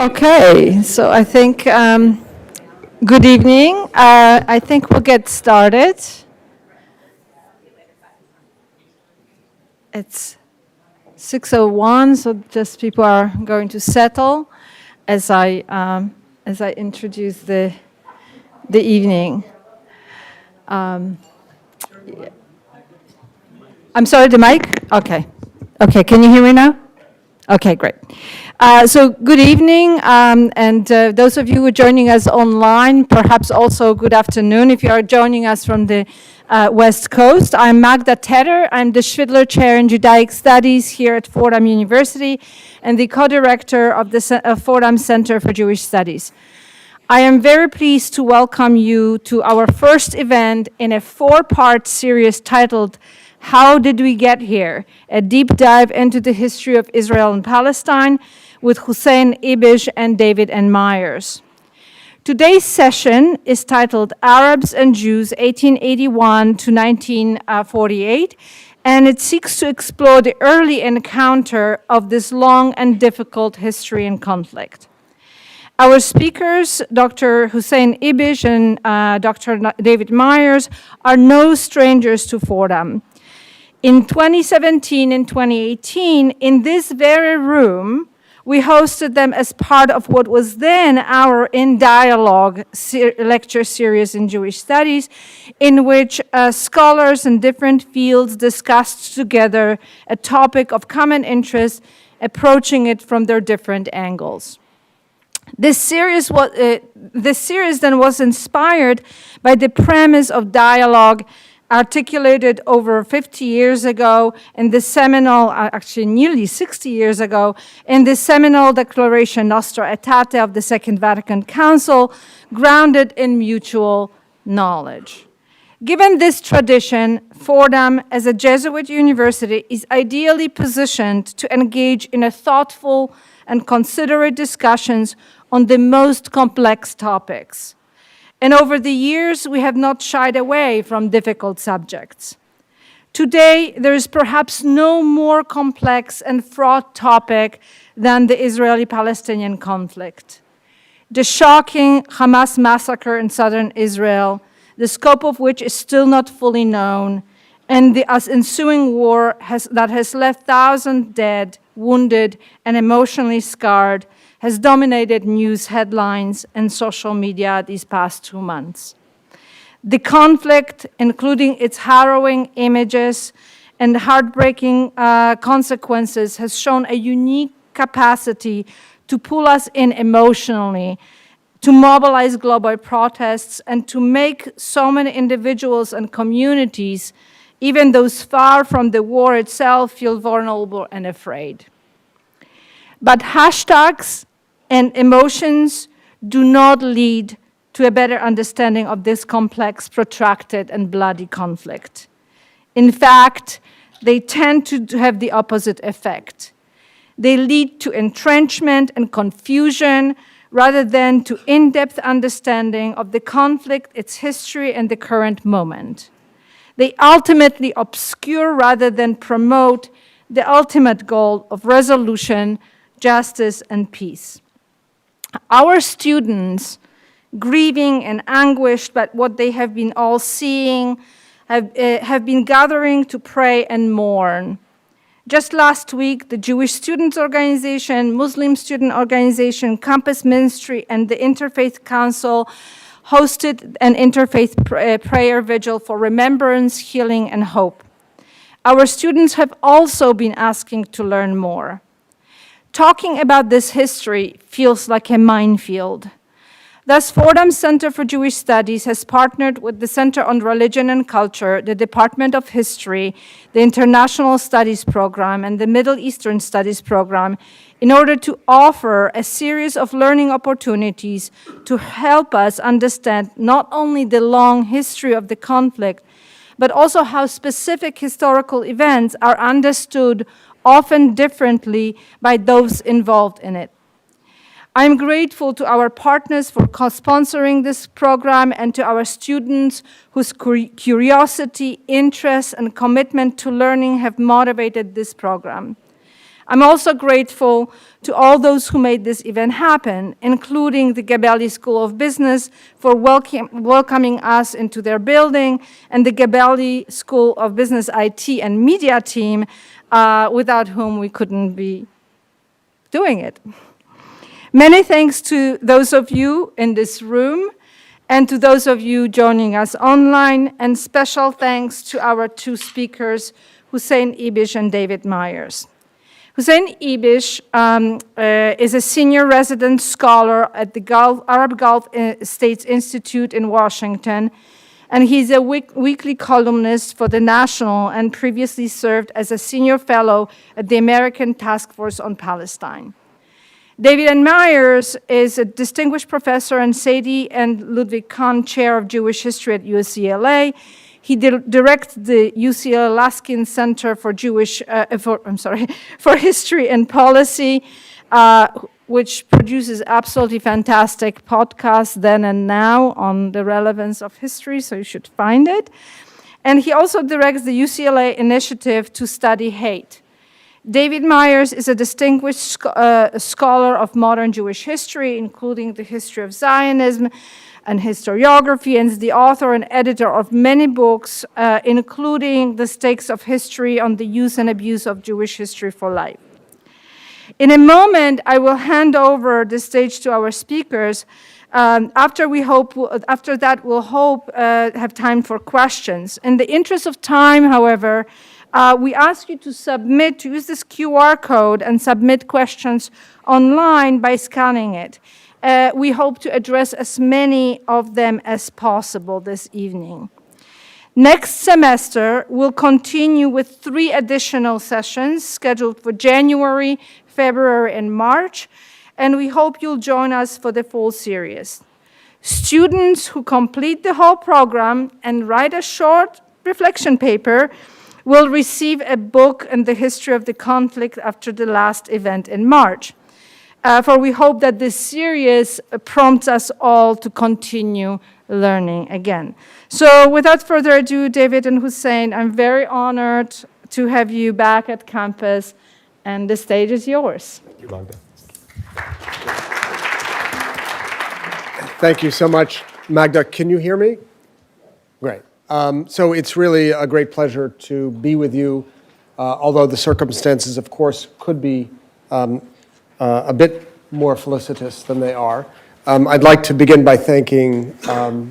Okay, so I think, good evening. I think we'll get started. It's 6:01, so just people are going to settle as I introduce the evening. I'm sorry, the mic? Okay. Okay, can you hear me now? Okay, great. So good evening, and those of you who are joining us online, perhaps also good afternoon if you are joining us from the West Coast. I'm Magda Tedder. I'm the Schwidler Chair in Judaic Studies here at Fordham University and the co-director of the Fordham Center for Jewish Studies. I am very pleased to welcome you to our first event in a four-part series titled How Did We Get Here? A deep dive into the history of Israel and Palestine with Hussein, Ibish, and David N. Myers. Today's session is titled Arabs and Jews, 1881 to 1948, and it seeks to explore the early encounter of this long and difficult history and conflict. Our speakers, Dr. Hussein Ibish and Dr. David Myers, are no strangers to Fordham. In 2017 and 2018, in this very room, we hosted them as part of what was then our In Dialogue lecture series in Jewish Studies, in which scholars in different fields discussed together a topic of common interest, approaching it from their different angles. This series then was inspired by the premise of dialogue articulated over 50 years ago in the seminal, actually nearly 60 years ago, in the seminal Declaration Nostra Aetate of the Second Vatican Council, grounded in mutual knowledge. Given this tradition, Fordham, as a Jesuit university, is ideally positioned to engage in a thoughtful and considerate discussions on the most complex topics. And over the years, we have not shied away from difficult subjects. Today, there is perhaps no more complex and fraught topic than the Israeli-Palestinian conflict. The shocking Hamas massacre in southern Israel, the scope of which is still not fully known, and the ensuing war that has left thousands dead, wounded, and emotionally scarred, has dominated news headlines and social media these past 2 months. The conflict, including its harrowing images and heartbreaking consequences, has shown a unique capacity to pull us in emotionally, to mobilize global protests, and to make so many individuals and communities, even those far from the war itself, feel vulnerable and afraid. But hashtags and emotions do not lead to a better understanding of this complex, protracted, and bloody conflict. In fact, they tend to have the opposite effect. They lead to entrenchment and confusion rather than to in-depth understanding of the conflict, its history, and the current moment. They ultimately obscure rather than promote the ultimate goal of resolution, justice, and peace. Our students, grieving and anguished by what they have been all seeing, have been gathering to pray and mourn. Just last week, the Jewish Students Organization, Muslim Student Organization, Campus Ministry, and the Interfaith Council hosted an interfaith prayer vigil for remembrance, healing, and hope. Our students have also been asking to learn more. Talking about this history feels like a minefield. Thus, Fordham Center for Jewish Studies has partnered with the Center on Religion and Culture, the Department of History, the International Studies Program, and the Middle Eastern Studies Program in order to offer a series of learning opportunities to help us understand not only the long history of the conflict, but also how specific historical events are understood often differently by those involved in it. I'm grateful to our partners for co-sponsoring this program and to our students whose curiosity, interest, and commitment to learning have motivated this program. I'm also grateful to all those who made this event happen, including the Gabelli School of Business for welcoming us into their building, and the Gabelli School of Business IT and Media team, without whom we couldn't be doing it. Many thanks to those of you in this room and to those of you joining us online, and special thanks to our two speakers, Hussein Ibish and David Myers. Hussein Ibish is a senior resident scholar at the Arab Gulf States Institute in Washington, and he's a weekly columnist for The National and previously served as a senior fellow at the American Task Force on Palestine. David N. Myers is a distinguished professor and Sady and Ludwig Kahn Chair of Jewish History at UCLA. He directs the UCLA Luskin Center for History and Policy, which produces absolutely fantastic podcasts then and now on the relevance of history, so you should find it. And he also directs the UCLA Initiative to Study Hate. David Myers is a distinguished scholar of modern Jewish history, including the history of Zionism and historiography, and is the author and editor of many books, including The Stakes of History on the Use and Abuse of Jewish History for Life. In a moment, I will hand over the stage to our speakers. After that, we'll have time for questions. In the interest of time, however, we ask you to use this QR code and submit questions online by scanning it. We hope to address as many of them as possible this evening. Next semester, we'll continue with 3 additional sessions scheduled for January, February, and March, and we hope you'll join us for the full series. Students who complete the whole program and write a short reflection paper will receive a book on the history of the conflict after the last event in March. For we hope that this series prompts us all to continue learning again. So without further ado, David and Hussein, I'm very honored to have you back at campus, and the stage is yours. Thank you, Magda. Thank you so much, Magda. Can you hear me? Great. So it's really a great pleasure to be with you, although the circumstances, of course, could be a bit more felicitous than they are. I'd like to begin by thanking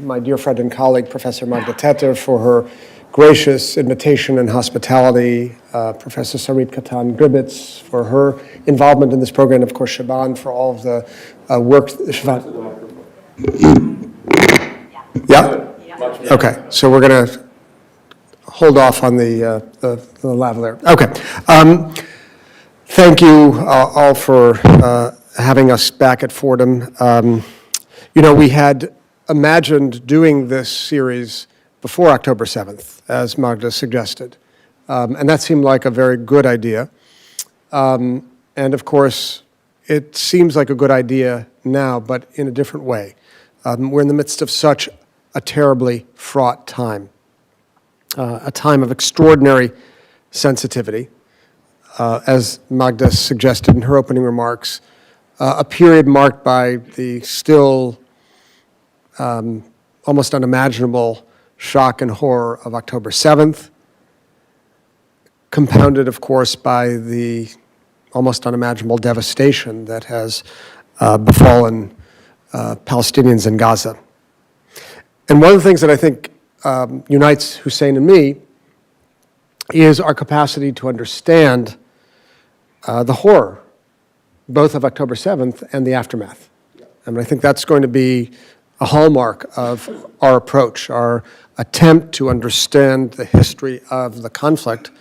my dear friend and colleague, Professor Magda Tetter, for her gracious invitation and hospitality, Professor Sarit Katan Gribitz for her involvement in this program, and of course Shaban for all of the work. Shaban. Yeah? Okay, so we're going to hold off on the lavalier. Okay. Thank you all for having us back at Fordham. We had imagined doing this series before October 7th, as Magda suggested. And that seemed like a very good idea. And of course, it seems like a good idea now, but in a different way. We're in the midst of such a terribly fraught time, a time of extraordinary sensitivity, as Magda suggested in her opening remarks, a period marked by the still almost unimaginable shock and horror of October 7th, compounded, of course, by the almost unimaginable devastation that has befallen Palestinians in Gaza. And one of the things that I think unites Hussein and me is our capacity to understand the horror, both of October 7th and the aftermath. I mean, I think that's going to be a hallmark of our approach, our attempt to understand the history of the conflict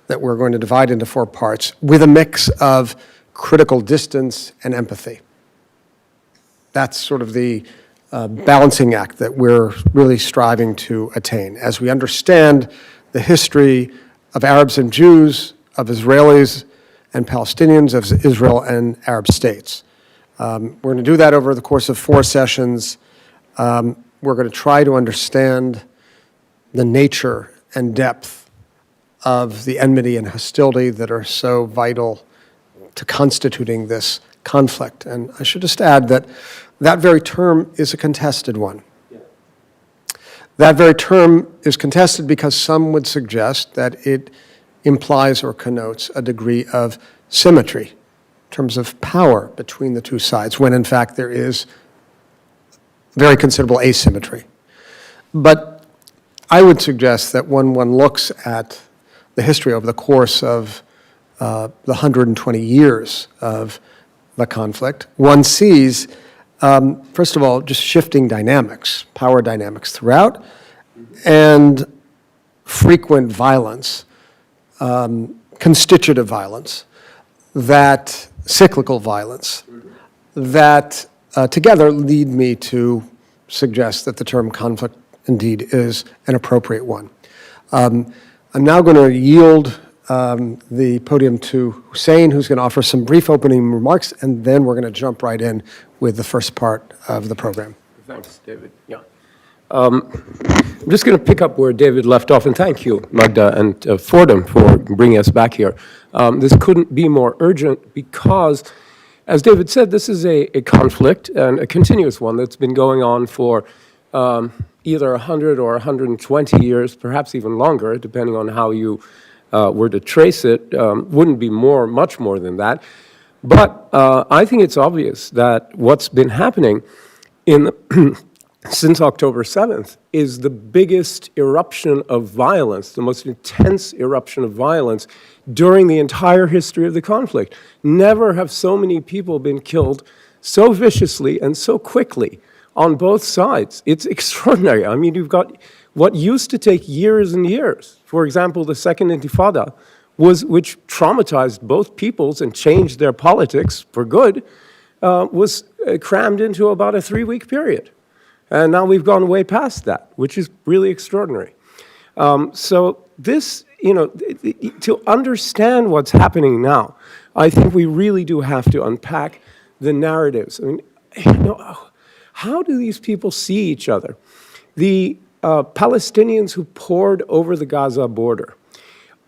that we're going to divide into 4 parts with a mix of critical distance and empathy. That's sort of the balancing act that we're really striving to attain as we understand the history of Arabs and Jews, of Israelis and Palestinians, of Israel and Arab states. We're going to do that over the course of 4 sessions. We're going to try to understand the nature and depth of the enmity and hostility that are so vital to constituting this conflict. And I should just add that that very term is a contested one. That very term is contested because some would suggest that it implies or connotes a degree of symmetry in terms of power between the two sides, when in fact there is very considerable asymmetry. But I would suggest that when one looks at the history over the course of the 120 years of the conflict, one sees, first of all, just shifting dynamics, power dynamics throughout, and frequent violence, constitutive violence, that cyclical violence, that together lead me to suggest that the term conflict indeed is an appropriate one. I'm now going to yield the podium to Hussein, who's going to offer some brief opening remarks, and then we're going to jump right in with the first part of the program. Thanks, David. Yeah. I'm just going to pick up where David left off, and thank you, Magda and Fordham, for bringing us back here. This couldn't be more urgent because, as David said, this is a conflict, and a continuous one that's been going on for either 100 or 120 years, perhaps even longer, depending on how you were to trace it. Wouldn't be much more than that. But I think it's obvious that what's been happening since October 7th is the biggest eruption of violence, the most intense eruption of violence during the entire history of the conflict. Never have so many people been killed so viciously and so quickly on both sides. It's extraordinary. I mean, you've got what used to take years and years. For example, the Second Intifada, which traumatized both peoples and changed their politics for good, was crammed into about a 3-week period. And now we've gone way past that, which is really extraordinary. So this, to understand what's happening now, I think we really do have to unpack the narratives. I mean, how do these people see each other? The Palestinians who poured over the Gaza border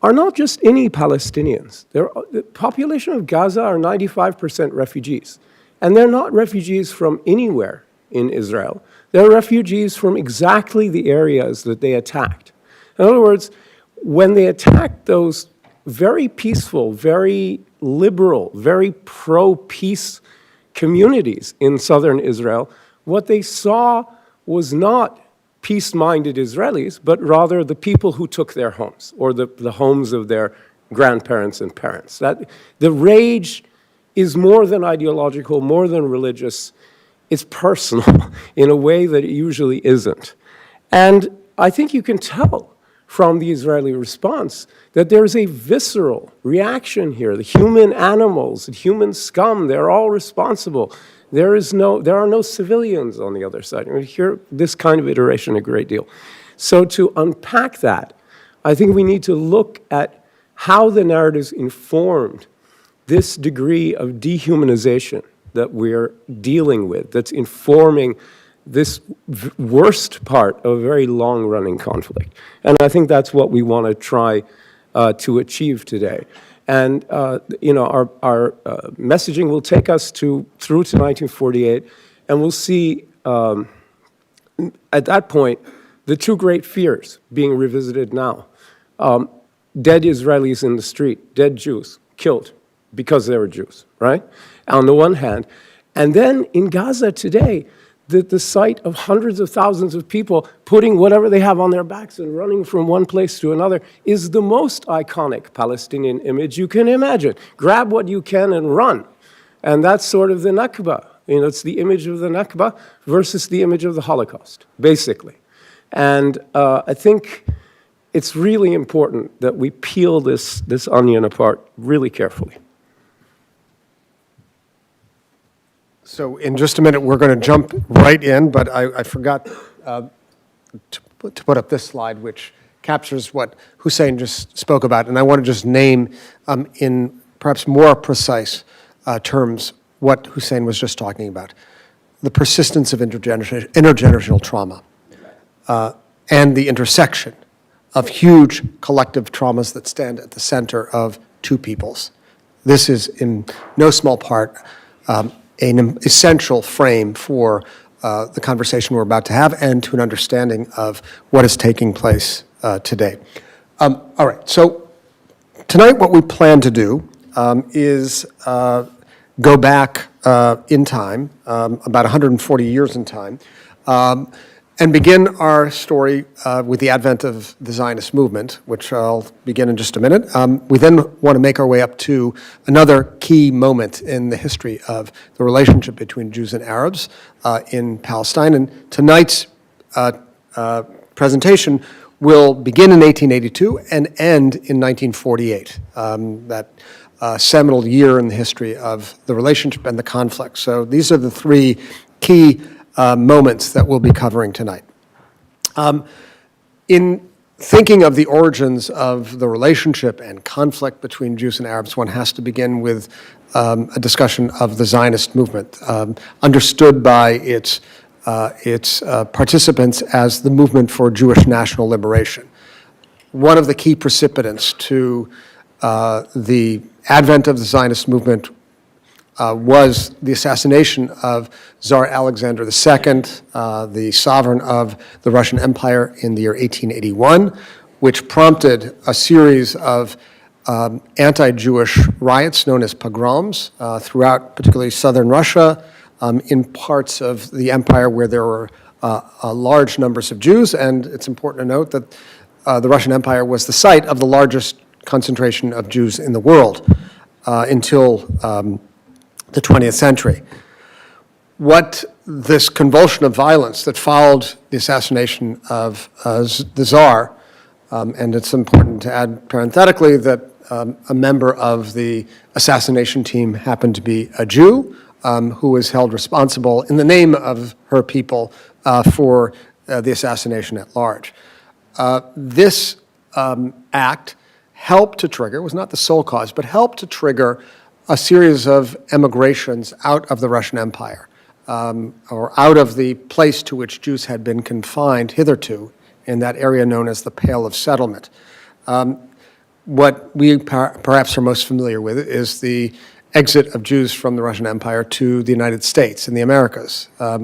are not just any Palestinians. The population of Gaza are 95% refugees. And they're not refugees from anywhere in Israel. They're refugees from exactly the areas that they attacked. In other words, when they attacked those very peaceful, very liberal, very pro-peace communities in southern Israel, what they saw was not peace-minded Israelis, but rather the people who took their homes, or the homes of their grandparents and parents. The rage is more than ideological, more than religious. It's personal in a way that it usually isn't. And I think you can tell from the Israeli response that there's a visceral reaction here. The human animals, the human scum, they're all responsible. There are no civilians on the other side. We hear this kind of iteration a great deal. So to unpack that, I think we need to look at how the narratives informed this degree of dehumanization that we're dealing with, that's informing this worst part of a very long-running conflict. And I think that's what we want to try to achieve today. And our messaging will take us through to 1948, and we'll see at that point the two great fears being revisited now. Dead Israelis in the street, dead Jews, killed because they were Jews, right? On the one hand. And then in Gaza today, the sight of hundreds of thousands of people putting whatever they have on their backs and running from one place to another is the most iconic Palestinian image you can imagine. Grab what you can and run. And that's sort of the Nakba. It's the image of the Nakba versus the image of the Holocaust, basically. And I think it's really important that we peel this onion apart really carefully. So in just a minute, we're going to jump right in, but I forgot to put up this slide, which captures what Hussein just spoke about. And I want to just name in perhaps more precise terms what Hussein was just talking about. The persistence of intergenerational trauma and the intersection of huge collective traumas that stand at the center of two peoples, This is in no small part an essential frame for the conversation we're about to have and to an understanding of what is taking place today. All right, so tonight what we plan to do is go back in time, about 140 years in time, and begin our story with the advent of the Zionist movement, which I'll begin in just a minute. We then want to make our way up to another key moment in the history of the relationship between Jews and Arabs in Palestine. And tonight's presentation will begin in 1882 and end in 1948, that seminal year in the history of the relationship and the conflict. So these are the three key moments that we'll be covering tonight. In thinking of the origins of the relationship and conflict between Jews and Arabs, one has to begin with a discussion of the Zionist movement, understood by its participants as the movement for Jewish national liberation. One of the key precipitants to the advent of the Zionist movement was the assassination of Tsar Alexander II, the sovereign of the Russian Empire in the year 1881, which prompted a series of anti-Jewish riots known as pogroms throughout particularly southern Russia, in parts of the empire where there were large numbers of Jews. And it's important to note that the Russian Empire was the site of the largest concentration of Jews in the world until the 20th century. What this convulsion of violence that followed the assassination of the Tsar, and it's important to add parenthetically that a member of the assassination team happened to be a Jew who was held responsible in the name of her people for the assassination at large. This act helped to trigger, was not the sole cause, but helped to trigger a series of emigrations out of the Russian Empire, or out of the place to which Jews had been confined hitherto in that area known as the Pale of Settlement. What we perhaps are most familiar with is the exit of Jews from the Russian Empire to the United States and the Americas, a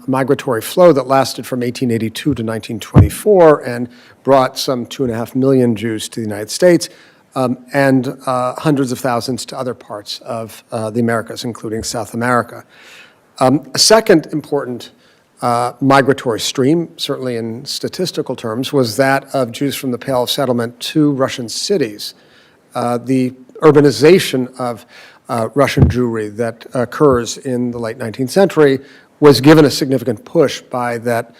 migratory flow that lasted from 1882 to 1924 and brought some 2.5 million Jews to the United States, and hundreds of thousands to other parts of the Americas, including South America. A second important migratory stream, certainly in statistical terms, was that of Jews from the Pale of Settlement to Russian cities. The urbanization of Russian Jewry that occurs in the late 19th century was given a significant push by that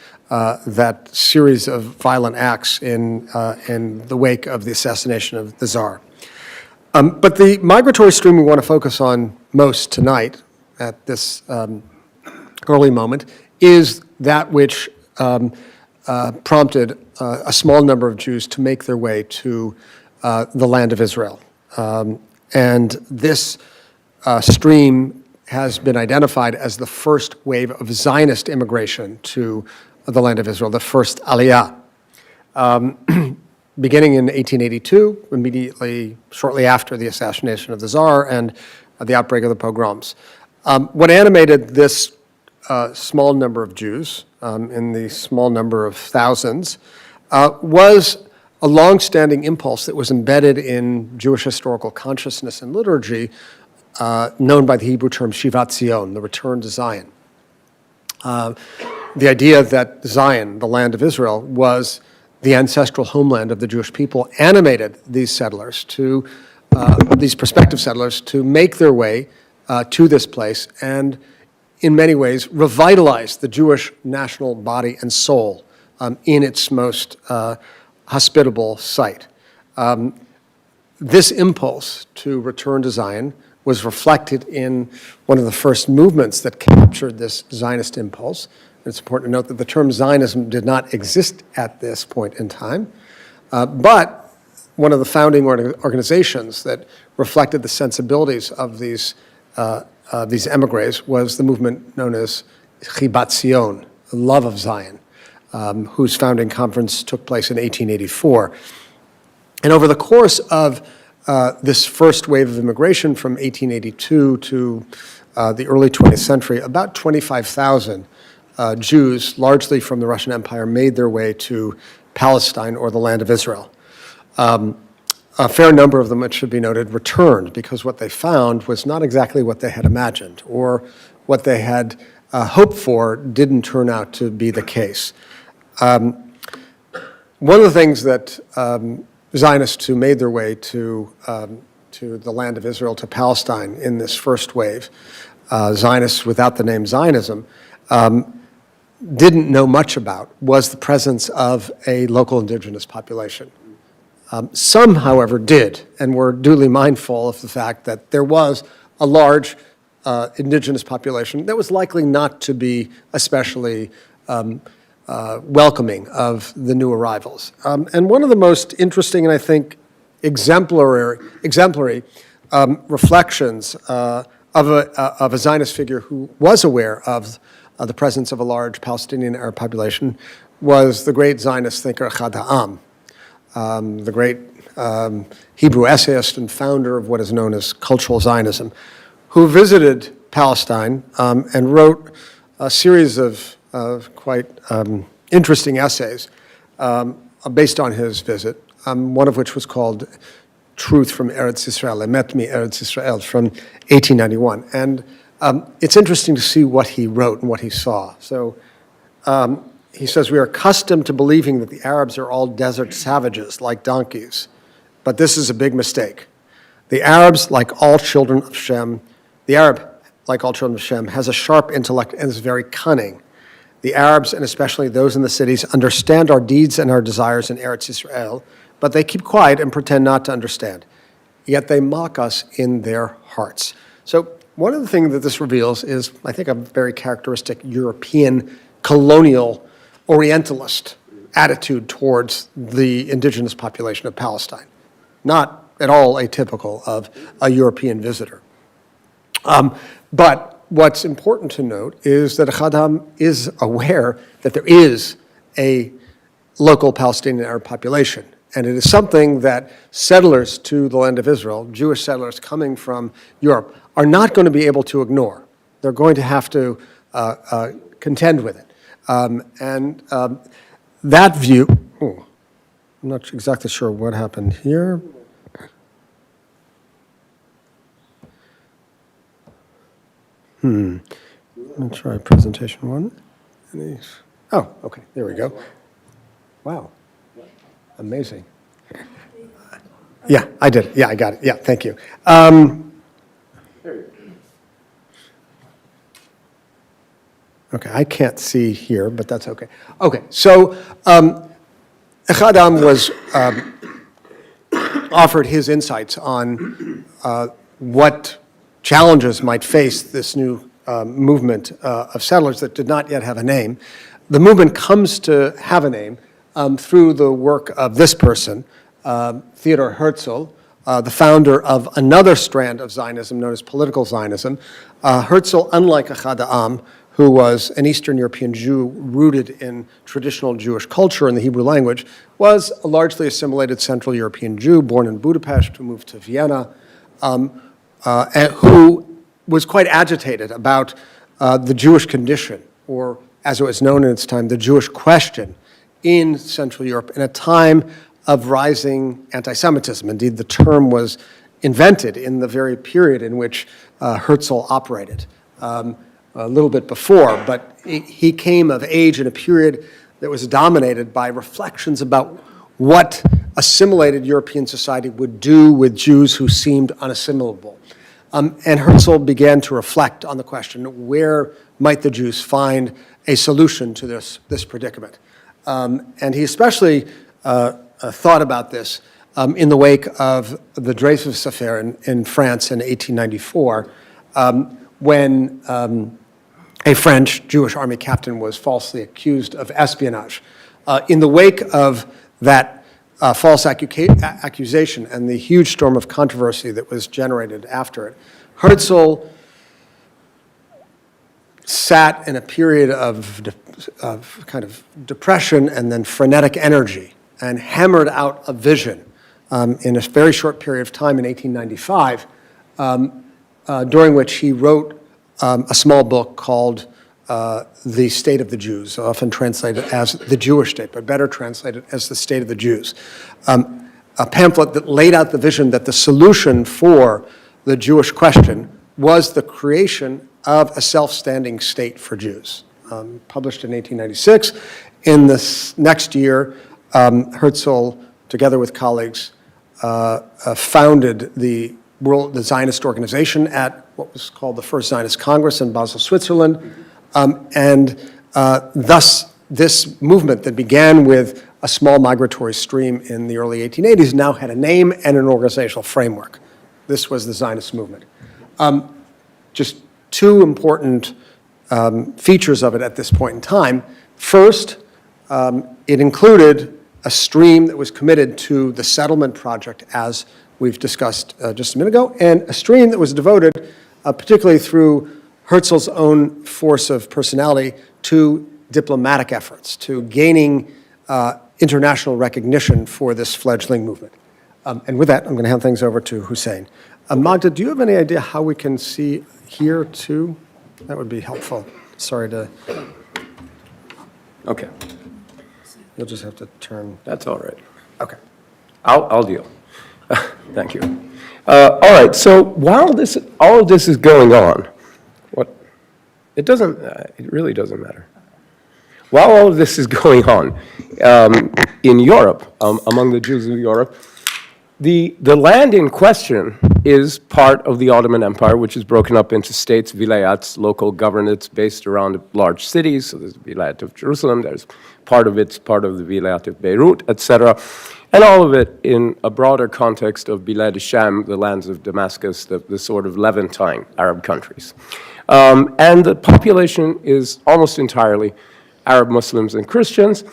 series of violent acts in the wake of the assassination of the Tsar. But the migratory stream we want to focus on most tonight at this early moment is that which prompted a small number of Jews to make their way to the land of Israel. And this stream has been identified as the first wave of Zionist immigration to the land of Israel, the first Aliyah. Beginning in 1882, immediately shortly after the assassination of the Tsar and the outbreak of the pogroms. What animated this small number of Jews, in the small number of thousands, was a long-standing impulse that was embedded in Jewish historical consciousness and liturgy, known by the Hebrew term Shivat Zion, the return to Zion. The idea that Zion, the land of Israel, was the ancestral homeland of the Jewish people animated these settlers to, these prospective settlers, to make their way to this place and in many ways revitalize the Jewish national body and soul in its most hospitable site. This impulse to return to Zion was reflected in one of the first movements that captured this Zionist impulse. It's important to note that the term Zionism did not exist at this point in time, but one of the founding organizations that reflected the sensibilities of these emigres was the movement known as Chibat Zion, the love of Zion, whose founding conference took place in 1884. And over the course of this first wave of immigration from 1882 to the early 20th century, about 25,000 Jews, largely from the Russian Empire, made their way to Palestine or the land of Israel. A fair number of them, it should be noted, returned because what they found was not exactly what they had imagined, or what they had hoped for didn't turn out to be the case. One of the things that Zionists who made their way to the land of Israel, to Palestine in this first wave, Zionists without the name Zionism, didn't know much about was the presence of a local indigenous population. Some, however, did, and were duly mindful of the fact that there was a large indigenous population that was likely not to be especially welcoming of the new arrivals. And one of the most interesting and I think exemplary reflections of a Zionist figure who was aware of the presence of a large Palestinian Arab population was the great Zionist thinker Ahad Ha'am, the great Hebrew essayist and founder of what is known as cultural Zionism, who visited Palestine and wrote a series of quite interesting essays based on his visit, one of which was called Truth from Eretz Israel, Emet mi Eretz Israel, from 1891. And it's interesting to see what he wrote and what he saw. So he says, we are accustomed to believing that the Arabs are all desert savages like donkeys, but this is a big mistake. The Arabs, like all children of Shem, the Arab, like all children of Shem, has a sharp intellect and is very cunning. The Arabs, and especially those in the cities, understand our deeds and our desires in Eretz Israel, but they keep quiet and pretend not to understand. Yet they mock us in their hearts. So one of the things that this reveals is, I think, a very characteristic European colonial Orientalist attitude towards the indigenous population of Palestine. Not at all atypical of a European visitor. But what's important to note is that Ahad Ha'am is aware that there is a local Palestinian Arab population. And it is something that settlers to the land of Israel, Jewish settlers coming from Europe, are not going to be able to ignore. They're going to have to contend with it. That view, I'm not exactly sure what happened here. Let me try presentation one. Oh, okay, there we go. Wow, amazing. Yeah, I did it. Yeah, I got it. Yeah, thank you. Okay, I can't see here, but that's okay. Okay, so Ahad Ha'am was offered his insights on what challenges might face this new movement of settlers that did not yet have a name. The movement comes to have a name through the work of this person, Theodor Herzl, the founder of another strand of Zionism known as political Zionism. Herzl, unlike Ahad Ha'am, who was an Eastern European Jew rooted in traditional Jewish culture and the Hebrew language, was a largely assimilated Central European Jew born in Budapest who moved to Vienna, who was quite agitated about the Jewish condition, or as it was known in its time, the Jewish question in Central Europe in a time of rising anti-Semitism. Indeed, the term was invented in the very period in which Herzl operated. A little bit before, but he came of age in a period that was dominated by reflections about what assimilated European society would do with Jews who seemed unassimilable. And Herzl began to reflect on the question, where might the Jews find a solution to this predicament? And he especially thought about this in the wake of the Dreyfus affair in France in 1894, when a French Jewish army captain was falsely accused of espionage. In the wake of that false accusation and the huge storm of controversy that was generated after it, Herzl sat in a period of kind of depression and then frenetic energy and hammered out a vision in a very short period of time in 1895, during which he wrote a small book called The State of the Jews, often translated as The Jewish State, but better translated as The State of the Jews. A pamphlet that laid out the vision that the solution for the Jewish question was the creation of a self-standing state for Jews. Published in 1896. In this next year, Herzl, together with colleagues, founded the Zionist organization at what was called the First Zionist Congress in Basel, Switzerland. Thus, this movement that began with a small migratory stream in the early 1880s now had a name and an organizational framework. This was the Zionist movement. Just two important features of it at this point in time. First, it included a stream that was committed to the settlement project, as we've discussed just a minute ago, and a stream that was devoted, particularly through Herzl's own force of personality, to diplomatic efforts, to gaining international recognition for this fledgling movement. And with that, I'm going to hand things over to Hussein. Magda, do you have any idea how we can see here too? That would be helpful. Sorry to... Okay. You'll just have to turn... That's all right. Okay. I'll deal. Thank you. All right, so while all of this is going on, it really doesn't matter. While all of this is going on in Europe, among the Jews of Europe, the land in question is part of the Ottoman Empire, which is broken up into states, vilayats, local governorates based around large cities. So there's the Vilayat of Jerusalem, there's part of the Vilayat of Beirut, etc. And all of it in a broader context of Bilad Sham, the lands of Damascus, the sort of Levantine Arab countries. And the population is almost entirely Arab Muslims and Christians,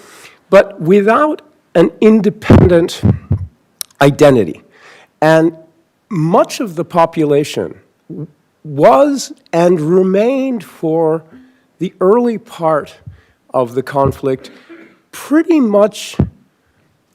but without an independent identity. And much of the population was and remained for the early part of the conflict pretty much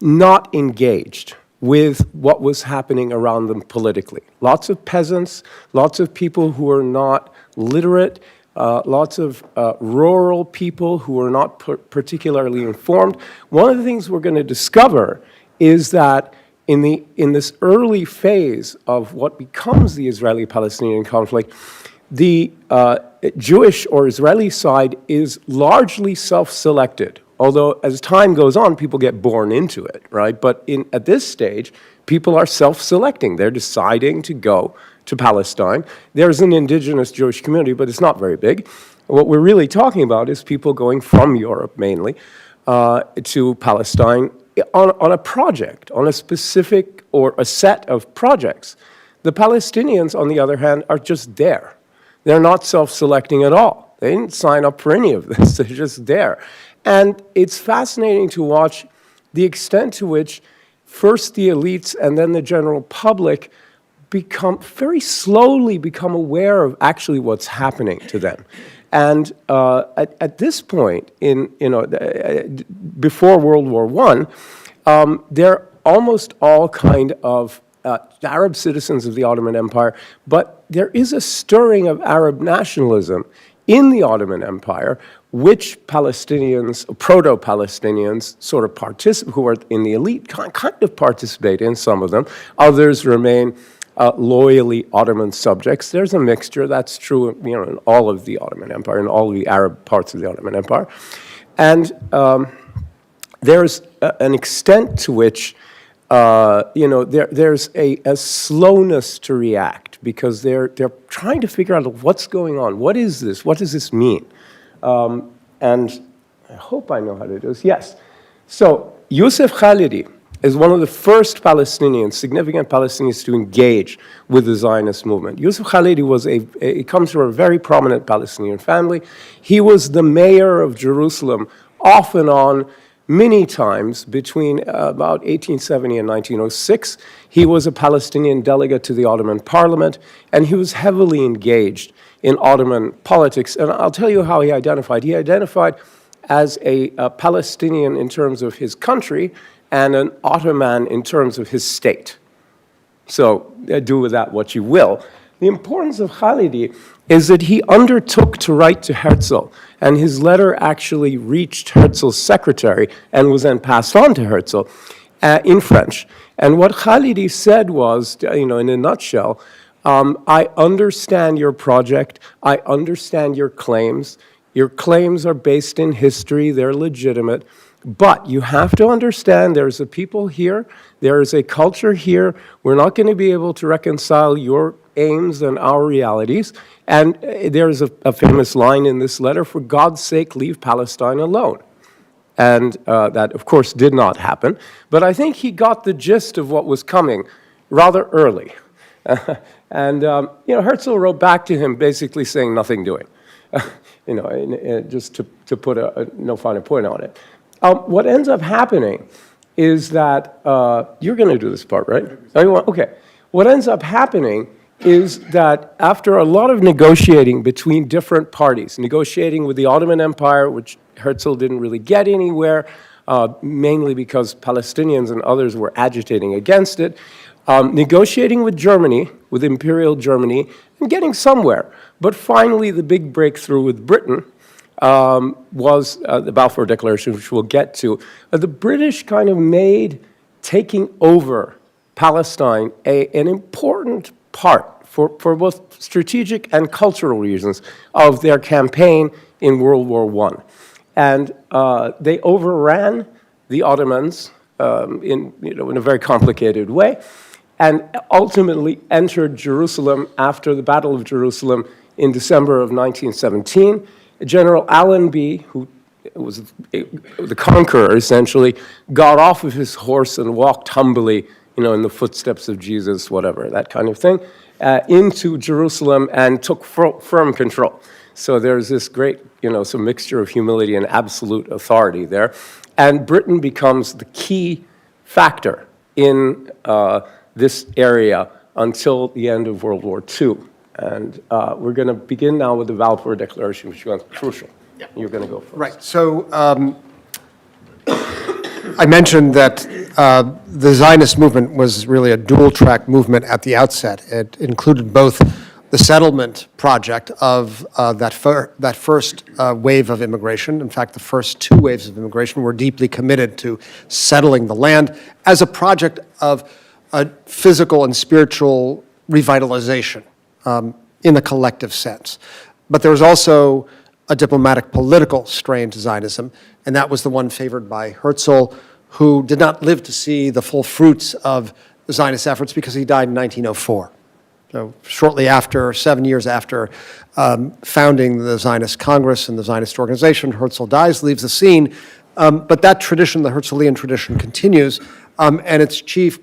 not engaged with what was happening around them politically. Lots of peasants, lots of people who are not literate, lots of rural people who are not particularly informed. One of the things we're going to discover is that in this early phase of what becomes the Israeli-Palestinian conflict, the Jewish or Israeli side is largely self-selected. Although as time goes on, people get born into it, right? But at this stage, people are self-selecting. They're deciding to go to Palestine. There's an indigenous Jewish community, but it's not very big. What we're really talking about is people going from Europe mainly to Palestine on a project, on a specific or a set of projects. The Palestinians, on the other hand, are just there. They're not self-selecting at all. They didn't sign up for any of this. They're just there. And it's fascinating to watch the extent to which first the elites and then the general public very slowly become aware of actually what's happening to them. And at this point, before World War I, they're almost all kind of Arab citizens of the Ottoman Empire, but there is a stirring of Arab nationalism in the Ottoman Empire, which Palestinians, proto-Palestinians, sort of who are in the elite, kind of participate in, some of them. Others remain loyally Ottoman subjects. There's a mixture. That's true, in all of the Ottoman Empire, in all of the Arab parts of the Ottoman Empire. And there's an extent to which, there's a slowness to react because they're trying to figure out what's going on. What is this? What does this mean? And I hope I know how to do this. Yes. So Yusuf Khalidi is one of the first Palestinians, significant Palestinians, to engage with the Zionist movement. Yusuf Khalidi he comes from a very prominent Palestinian family. He was the mayor of Jerusalem off and on many times between about 1870 and 1906. He was a Palestinian delegate to the Ottoman Parliament, and he was heavily engaged in Ottoman politics. And I'll tell you how he identified. He identified as a Palestinian in terms of his country and an Ottoman in terms of his state. So do with that what you will. The importance of Khalidi is that he undertook to write to Herzl, and his letter actually reached Herzl's secretary and was then passed on to Herzl in French. And what Khalidi said was, in a nutshell, I understand your project, I understand your claims. Your claims are based in history, they're legitimate, but you have to understand there's a people here, there is a culture here, we're not going to be able to reconcile your aims and our realities. And there's a famous line in this letter, for God's sake, leave Palestine alone. And that, of course, did not happen. But I think he got the gist of what was coming rather early. And Herzl wrote back to him basically saying nothing doing, just to put no finer point on it. What ends up happening is that, you're going to do this part, right? Oh, you want? Okay. What ends up happening is that after a lot of negotiating between different parties, negotiating with the Ottoman Empire, which Herzl didn't really get anywhere, mainly because Palestinians and others were agitating against it, negotiating with Germany, with Imperial Germany, and getting somewhere. But finally, the big breakthrough with Britain was the Balfour Declaration, which we'll get to. The British kind of made taking over Palestine an important part for both strategic and cultural reasons of their campaign in World War I. And they overran the Ottomans in a very complicated way, and ultimately entered Jerusalem after the Battle of Jerusalem in December of 1917. General Allenby, who was the conqueror essentially, got off of his horse and walked humbly, in the footsteps of Jesus, whatever, that kind of thing, into Jerusalem and took firm control. So there's this great, some mixture of humility and absolute authority there. And Britain becomes the key factor in this area until the end of World War II. And we're going to begin now with the Balfour Declaration, which was crucial. Yeah. You're going to go first. Right. So I mentioned that the Zionist movement was really a dual-track movement at the outset. It included both the settlement project of that first wave of immigration. In fact, the first two waves of immigration were deeply committed to settling the land as a project of physical and spiritual revitalization in a collective sense. But there was also a diplomatic political strain to Zionism, and that was the one favored by Herzl, who did not live to see the full fruits of the Zionist efforts because he died in 1904. So shortly after, 7 years after founding the Zionist Congress and the Zionist organization, Herzl dies, leaves the scene. But that tradition, the Herzlian tradition, continues, and its chief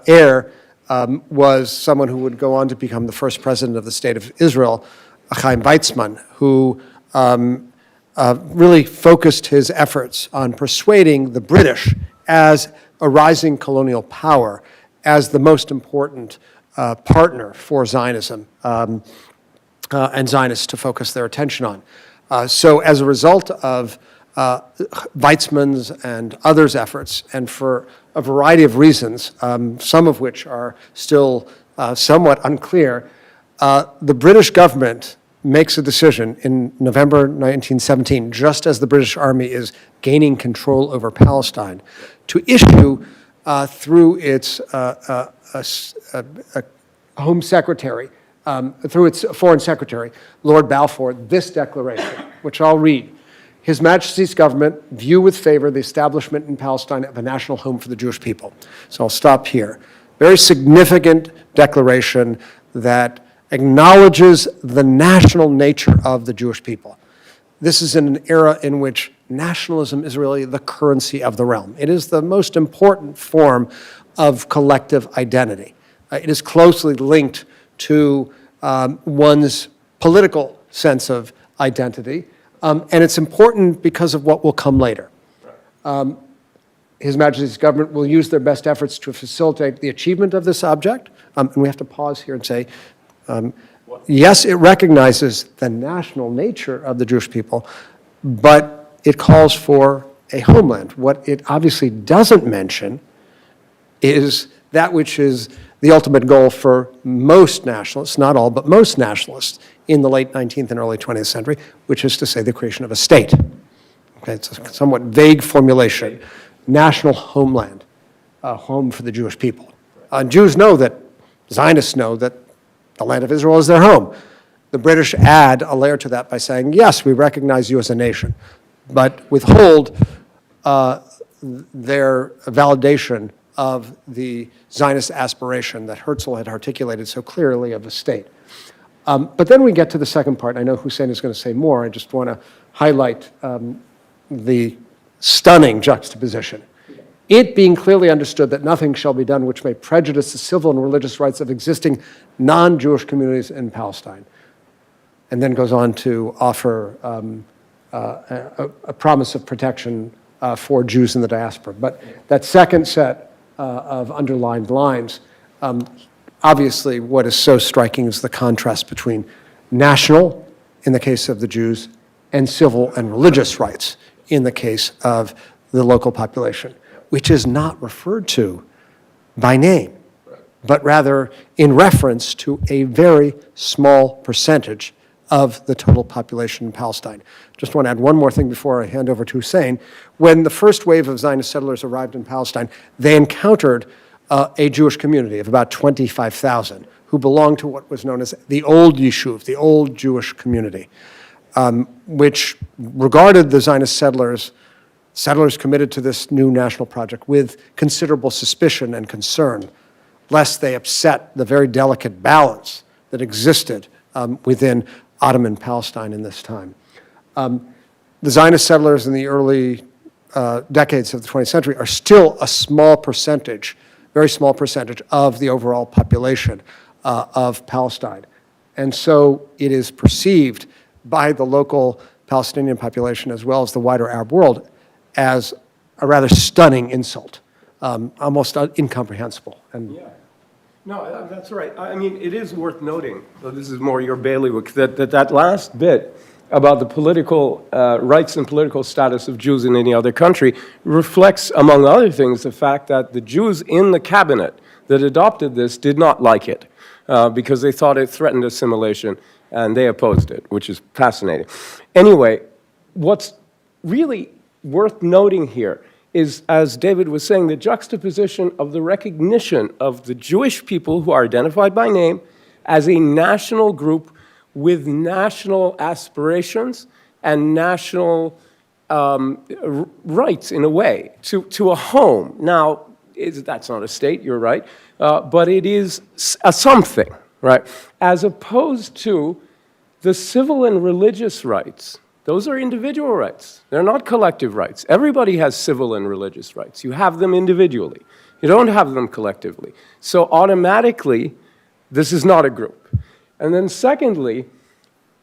heir was someone who would go on to become the first president of the State of Israel, Chaim Weizmann, who really focused his efforts on persuading the British as a rising colonial power, as the most important partner for Zionism and Zionists to focus their attention on. So as a result of Weizmann's and others' efforts, and for a variety of reasons, some of which are still somewhat unclear, the British government makes a decision in November 1917, just as the British Army is gaining control over Palestine, to issue through its Home Secretary, through its Foreign Secretary, Lord Balfour, this declaration, which I'll read. His Majesty's government view with favor the establishment in Palestine of a national home for the Jewish people. So I'll stop here. Very significant declaration that acknowledges the national nature of the Jewish people. This is in an era in which nationalism is really the currency of the realm. It is the most important form of collective identity. It is closely linked to one's political sense of identity, and it's important because of what will come later. His Majesty's government will use their best efforts to facilitate the achievement of this object, and we have to pause here and say, yes, it recognizes the national nature of the Jewish people, but it calls for a homeland. What it obviously doesn't mention is that which is the ultimate goal for most nationalists, not all, but most nationalists in the late 19th and early 20th century, which is to say the creation of a state. Okay, it's a somewhat vague formulation. National homeland, a home for the Jewish people. Jews know that, Zionists know that the land of Israel is their home. The British add a layer to that by saying, yes, we recognize you as a nation, but withhold their validation of the Zionist aspiration that Herzl had articulated so clearly of a state. But then we get to the second part, and I know Hussein is going to say more. I just want to highlight the stunning juxtaposition. It being clearly understood that nothing shall be done which may prejudice the civil and religious rights of existing non-Jewish communities in Palestine. And then goes on to offer a promise of protection for Jews in the diaspora. But that second set of underlined lines, obviously what is so striking is the contrast between national, in the case of the Jews, and civil and religious rights in the case of the local population, which is not referred to by name, but rather in reference to a very small percentage of the total population in Palestine. Just want to add one more thing before I hand over to Hussein. When the first wave of Zionist settlers arrived in Palestine, they encountered a Jewish community of about 25,000 who belonged to what was known as the old Yishuv, the old Jewish community, which regarded the Zionist settlers committed to this new national project with considerable suspicion and concern, lest they upset the very delicate balance that existed within Ottoman Palestine in this time. The Zionist settlers in the early decades of the 20th century are still a small percentage, very small percentage of the overall population of Palestine. And so it is perceived by the local Palestinian population as well as the wider Arab world as a rather stunning insult, almost incomprehensible. And yeah. No, that's right. I mean, it is worth noting, so this is more your bailiwick, that last bit about the political rights and political status of Jews in any other country reflects, among other things, the fact that the Jews in the cabinet that adopted this did not like it because they thought it threatened assimilation, and they opposed it, which is fascinating. Anyway, what's really worth noting here is, as David was saying, the juxtaposition of the recognition of the Jewish people who are identified by name as a national group with national aspirations and national rights, in a way, to a home. Now, that's not a state, you're right, but it is a something, right? As opposed to the civil and religious rights. Those are individual rights. They're not collective rights. Everybody has civil and religious rights. You have them individually. You don't have them collectively. So automatically, this is not a group. And then secondly,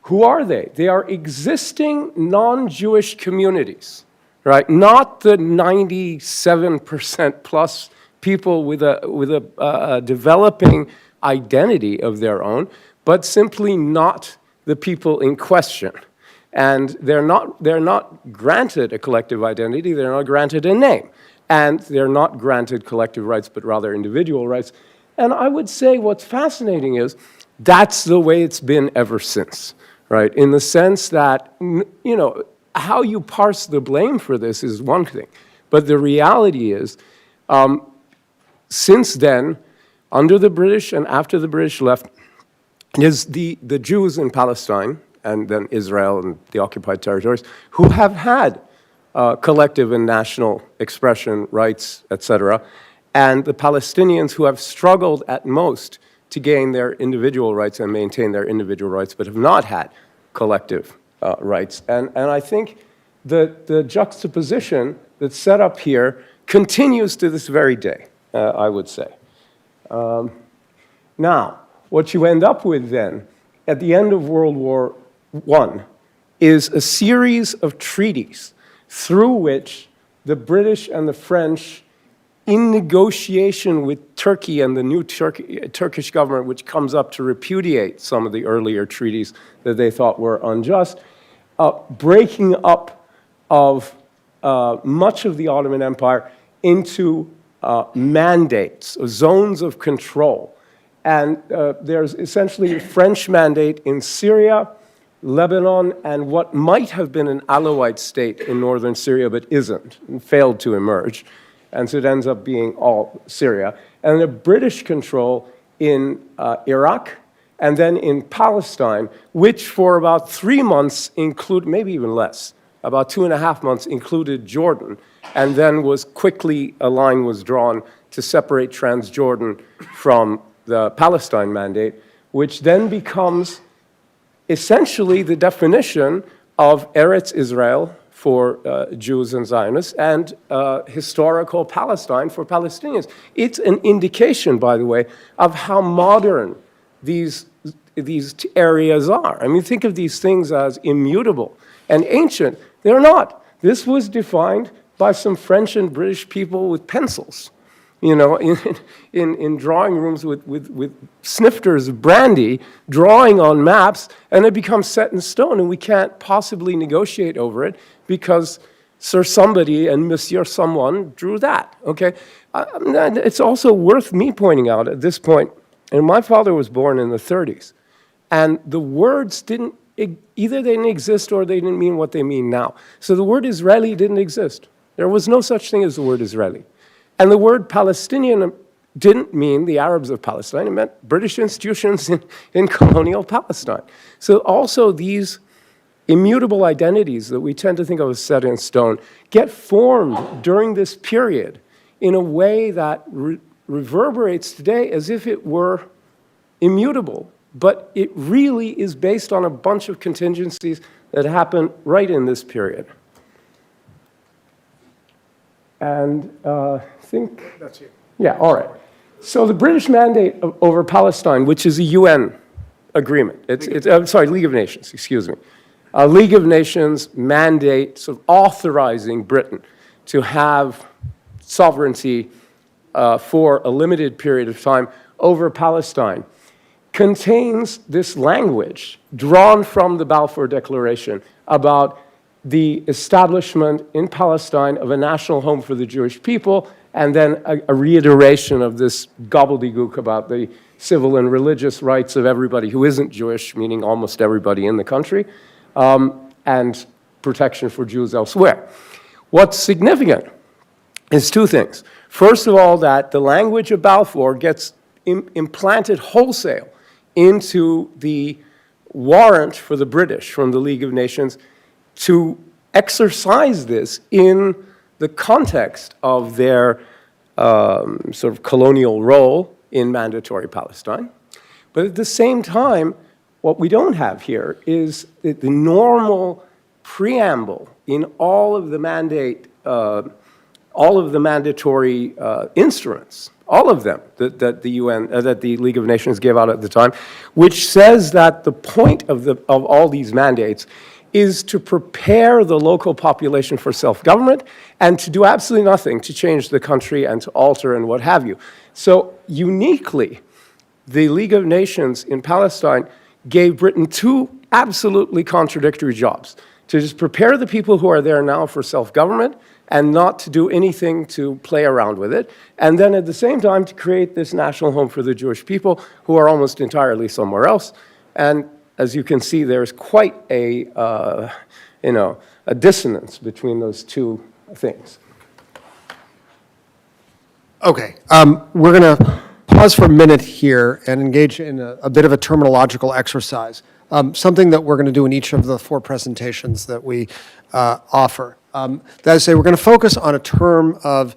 who are they? They are existing non-Jewish communities, right? Not the 97% plus people with a developing identity of their own, but simply not the people in question. And they're not granted a collective identity, they're not granted a name, and they're not granted collective rights, but rather individual rights. And I would say what's fascinating is that's the way it's been ever since, right? In the sense that, you know, how you parse the blame for this is one thing, but the reality is, since then, under the British and after the British left, is the Jews in Palestine, and then Israel and the occupied territories, who have had collective and national expression rights, etc., and the Palestinians who have struggled at most to gain their individual rights and maintain their individual rights, but have not had collective rights. And I think the juxtaposition that's set up here continues to this very day, I would say. Now, what you end up with then, at the end of World War I, is a series of treaties through which the British and the French, in negotiation with Turkey and the new Turkish government, which comes up to repudiate some of the earlier treaties that they thought were unjust, breaking up of much of the Ottoman Empire into mandates, zones of control. And there's essentially a French mandate in Syria, Lebanon, and what might have been an Alawite state in northern Syria, but isn't, and failed to emerge. And so it ends up being all Syria. And a British control in Iraq, and then in Palestine, which for about 3 months maybe even less, about 2.5 months included Jordan, and then a line was drawn to separate Transjordan from the Palestine mandate, which then becomes essentially the definition of Eretz Israel for Jews and Zionists, and historical Palestine for Palestinians. It's an indication, by the way, of how modern these areas are. I mean, think of these things as immutable and ancient. They're not. This was defined by some French and British people with pencils, you know, in drawing rooms with snifters of brandy, drawing on maps, and it becomes set in stone, and we can't possibly negotiate over it because Sir Somebody and Monsieur Someone drew that, okay? It's also worth me pointing out at this point, and my father was born in the 30s, and the words either they didn't exist or they didn't mean what they mean now. So the word Israeli didn't exist. There was no such thing as the word Israeli. And the word Palestinian didn't mean the Arabs of Palestine. It meant British institutions in colonial Palestine. So also these immutable identities that we tend to think of as set in stone get formed during this period in a way that reverberates today as if it were immutable. But it really is based on a bunch of contingencies that happen right in this period. And That's you. Yeah, all right. So the British mandate over Palestine, which is a UN agreement, League of Nations, excuse me. A League of Nations mandate sort of authorizing Britain to have sovereignty for a limited period of time over Palestine, contains this language drawn from the Balfour Declaration about the establishment in Palestine of a national home for the Jewish people, and then a reiteration of this gobbledygook about the civil and religious rights of everybody who isn't Jewish, meaning almost everybody in the country, and protection for Jews elsewhere. What's significant is two things. First of all, that the language of Balfour gets implanted wholesale into the warrant for the British from the League of Nations to exercise this in the context of their sort of colonial role in mandatory Palestine. But at the same time, what we don't have here is the normal preamble in all of the mandatory instruments, all of them that the League of Nations gave out at the time, which says that the point of all these mandates is to prepare the local population for self-government and to do absolutely nothing to change the country and to alter and what have you. So uniquely, the League of Nations in Palestine gave Britain two absolutely contradictory jobs: to just prepare the people who are there now for self-government and not to do anything to play around with it, and then at the same time to create this national home for the Jewish people who are almost entirely somewhere else. And as you can see, there's quite a dissonance between those two things. Okay, we're going to pause for a minute here and engage in a bit of a terminological exercise, something that we're going to do in each of the 4 presentations that we offer. That is to say, we're going to focus on a term of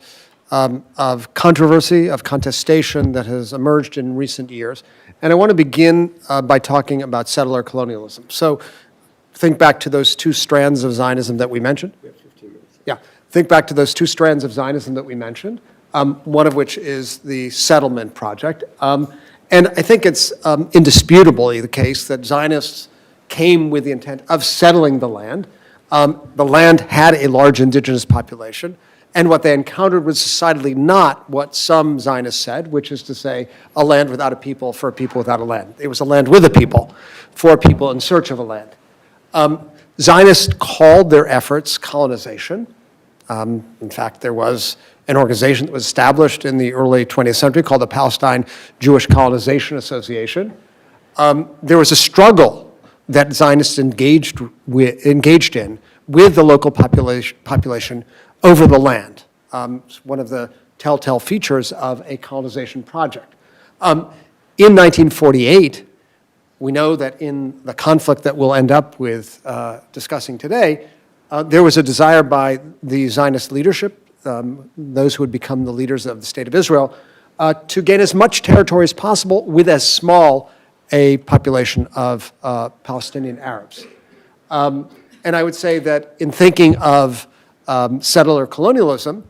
controversy, of contestation that has emerged in recent years. And I want to begin by talking about settler colonialism. So think back to those 2 strands of Zionism that we mentioned. We have 15 minutes. Yeah, think back to those 2 strands of Zionism that we mentioned, one of which is the settlement project. And I think it's indisputably the case that Zionists came with the intent of settling the land. The land had a large indigenous population, and what they encountered was decidedly not what some Zionists said, which is to say, a land without a people for a people without a land. It was a land with a people for a people in search of a land. Zionists called their efforts colonization, In fact, there was an organization that was established in the early 20th century called the Palestine Jewish Colonization Association. There was a struggle that Zionists engaged in with the local population over the land. It's one of the telltale features of a colonization project. In 1948, we know that in the conflict that we'll end up with discussing today, there was a desire by the Zionist leadership, those who would become the leaders of the State of Israel, to gain as much territory as possible with as small a population of Palestinian Arabs. And I would say that in thinking of settler colonialism,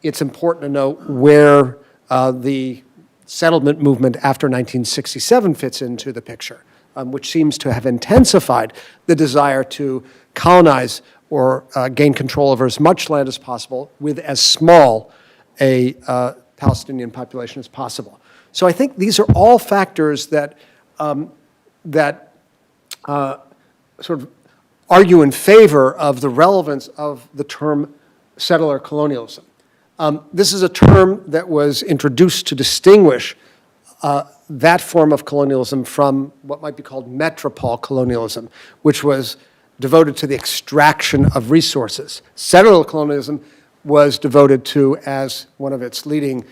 it's important to know where the settlement movement after 1967 fits into the picture, which seems to have intensified the desire to colonize or gain control over as much land as possible with as small a Palestinian population as possible. So I think these are all factors that, sort of argue in favor of the relevance of the term settler colonialism. This is a term that was introduced to distinguish that form of colonialism from what might be called metropole colonialism, which was devoted to the extraction of resources. Settler colonialism was devoted to, as one of its leading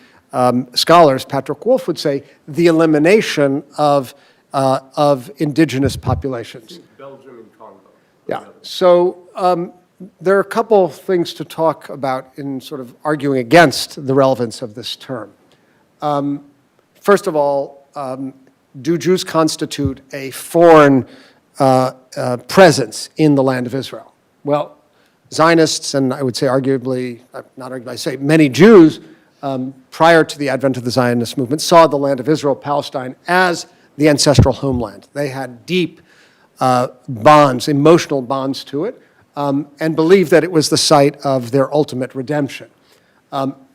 scholars, Patrick Wolf, would say, the elimination of indigenous populations. Belgium and Congo. Yeah. So there are a couple things to talk about in sort of arguing against the relevance of this term. First of all, do Jews constitute a foreign presence in the land of Israel? Well, Zionists, and I would say arguably, not arguably, I say many Jews, prior to the advent of the Zionist movement, saw the land of Israel, Palestine, as the ancestral homeland. They had deep bonds, emotional bonds to it, and believed that it was the site of their ultimate redemption.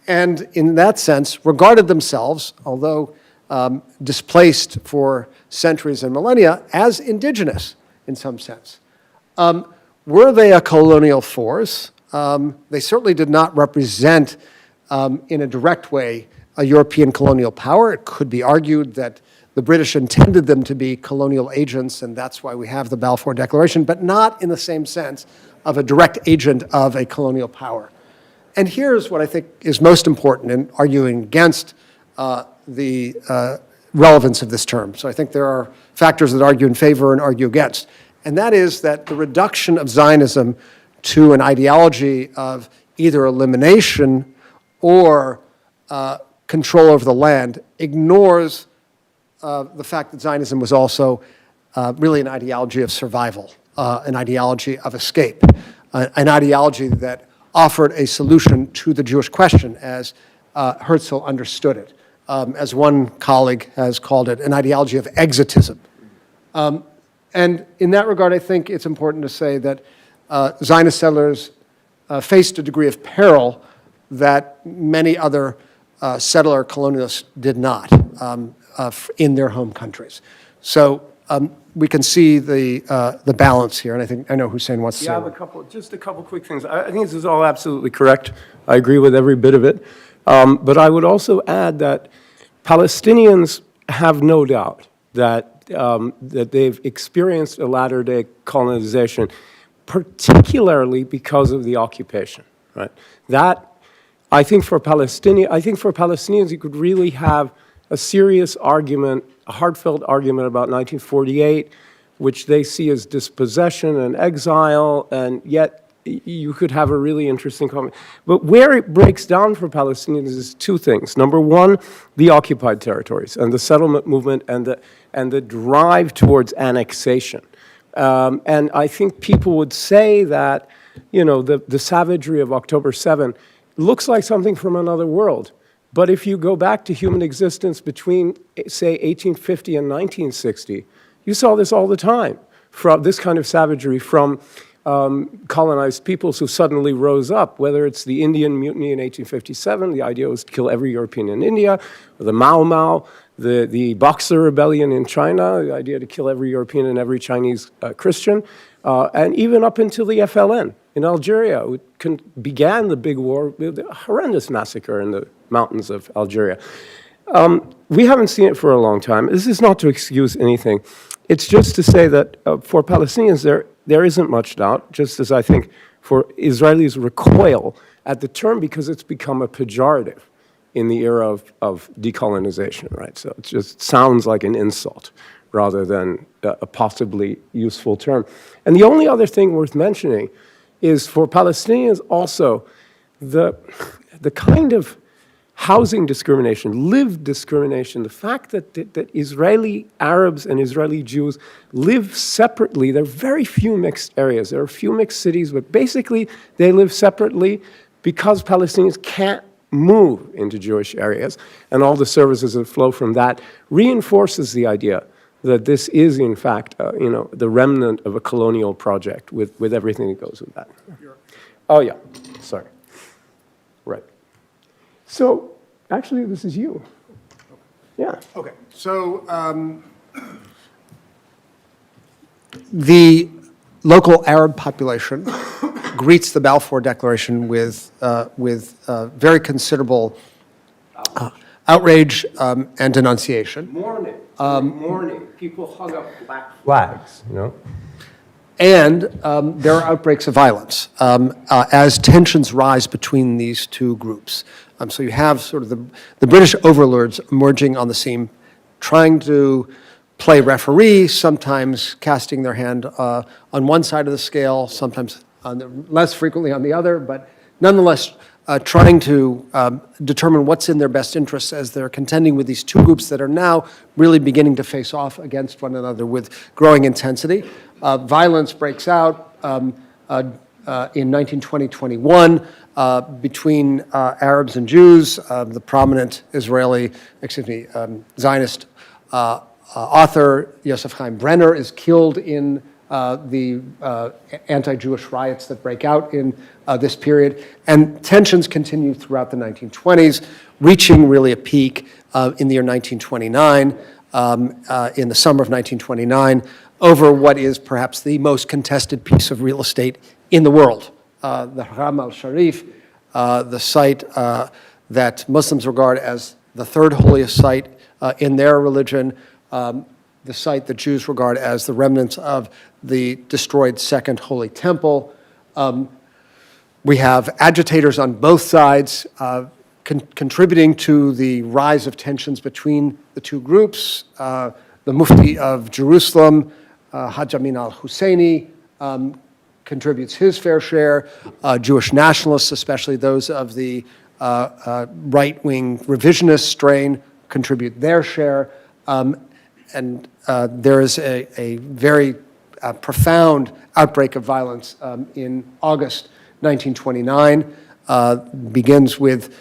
And in that sense, regarded themselves, although displaced for centuries and millennia, as indigenous in some sense. Were they a colonial force? They certainly did not represent, in a direct way, a European colonial power. It could be argued that the British intended them to be colonial agents, and that's why we have the Balfour Declaration, but not in the same sense of a direct agent of a colonial power. And here's what I think is most important in arguing against the relevance of this term. So I think there are factors that argue in favor and argue against. And that is that the reduction of Zionism to an ideology of either elimination or control over the land ignores the fact that Zionism was also really an ideology of survival, an ideology of escape, an ideology that offered a solution to the Jewish question as Herzl understood it. As one colleague has called it, an ideology of exitism. And in that regard, I think it's important to say that Zionist settlers faced a degree of peril that many other settler colonialists did not in their home countries. So we can see the balance here, and I know Hussein wants to say. Yeah, just a couple quick things. I think this is all absolutely correct. I agree with every bit of it. But I would also add that Palestinians have no doubt that that they've experienced a latter-day colonization, particularly because of the occupation. Right? That I think for Palestinians, you could really have a serious argument, a heartfelt argument about 1948, which they see as dispossession and exile, and yet you could have a really interesting comment. But where it breaks down for Palestinians is two things. Number one, the occupied territories and the settlement movement and the drive towards annexation. And I think people would say that, you know, the savagery of October 7 looks like something from another world. But if you go back to human existence between, say, 1850 and 1960, you saw this all the time, from this kind of savagery from colonized peoples who suddenly rose up, whether it's the Indian Mutiny in 1857, the idea was to kill every European in India, or the Mau Mau, the Boxer Rebellion in China, the idea to kill every European and every Chinese Christian, and even up until the FLN, in Algeria. Began the big war with a horrendous massacre in the mountains of Algeria. We haven't seen it for a long time. This is not to excuse anything. It's just to say that for Palestinians, there isn't much doubt, just as I think for Israelis recoil at the term because it's become a pejorative in the era of decolonization, right? So it just sounds like an insult rather than a possibly useful term. And the only other thing worth mentioning is for Palestinians also the kind of housing discrimination, lived discrimination, the fact that Israeli Arabs and Israeli Jews live separately. There are very few mixed areas. There are a few mixed cities, but basically they live separately because Palestinians can't move into Jewish areas, and all the services that flow from that reinforces the idea that this is, in fact, the remnant of a colonial project with everything that goes with that. Oh, yeah, sorry. Right. So, actually, this is you. Yeah. Okay, so the local Arab population greets the Balfour Declaration with very considerable outrage and denunciation. Mourning. People hung up black flags, And there are outbreaks of violence as tensions rise between these two groups. So you have sort of the British overlords emerging on the scene, trying to play referee, sometimes casting their hand on one side of the scale, sometimes less frequently on the other, but nonetheless trying to determine what's in their best interests as they're contending with these two groups that are now really beginning to face off against one another with growing intensity. Violence breaks out in 1920-21 between Arabs and Jews. The prominent Zionist author Yosef Chaim Brenner is killed in the anti-Jewish riots that break out in this period. And tensions continue throughout the 1920s, reaching really a peak in the year 1929, in the summer of 1929, over what is perhaps the most contested piece of real estate in the world, the Haram al-Sharif, the site that Muslims regard as the third holiest site in their religion, the site that Jews regard as the remnants of the destroyed Second Holy Temple. We have agitators on both sides contributing to the rise of tensions between the two groups. The Mufti of Jerusalem, Hajj Amin al-Husseini, contributes his fair share. Jewish nationalists, especially those of the right-wing revisionist strain, contribute their share. And there is a very profound outbreak of violence in August 1929. Begins with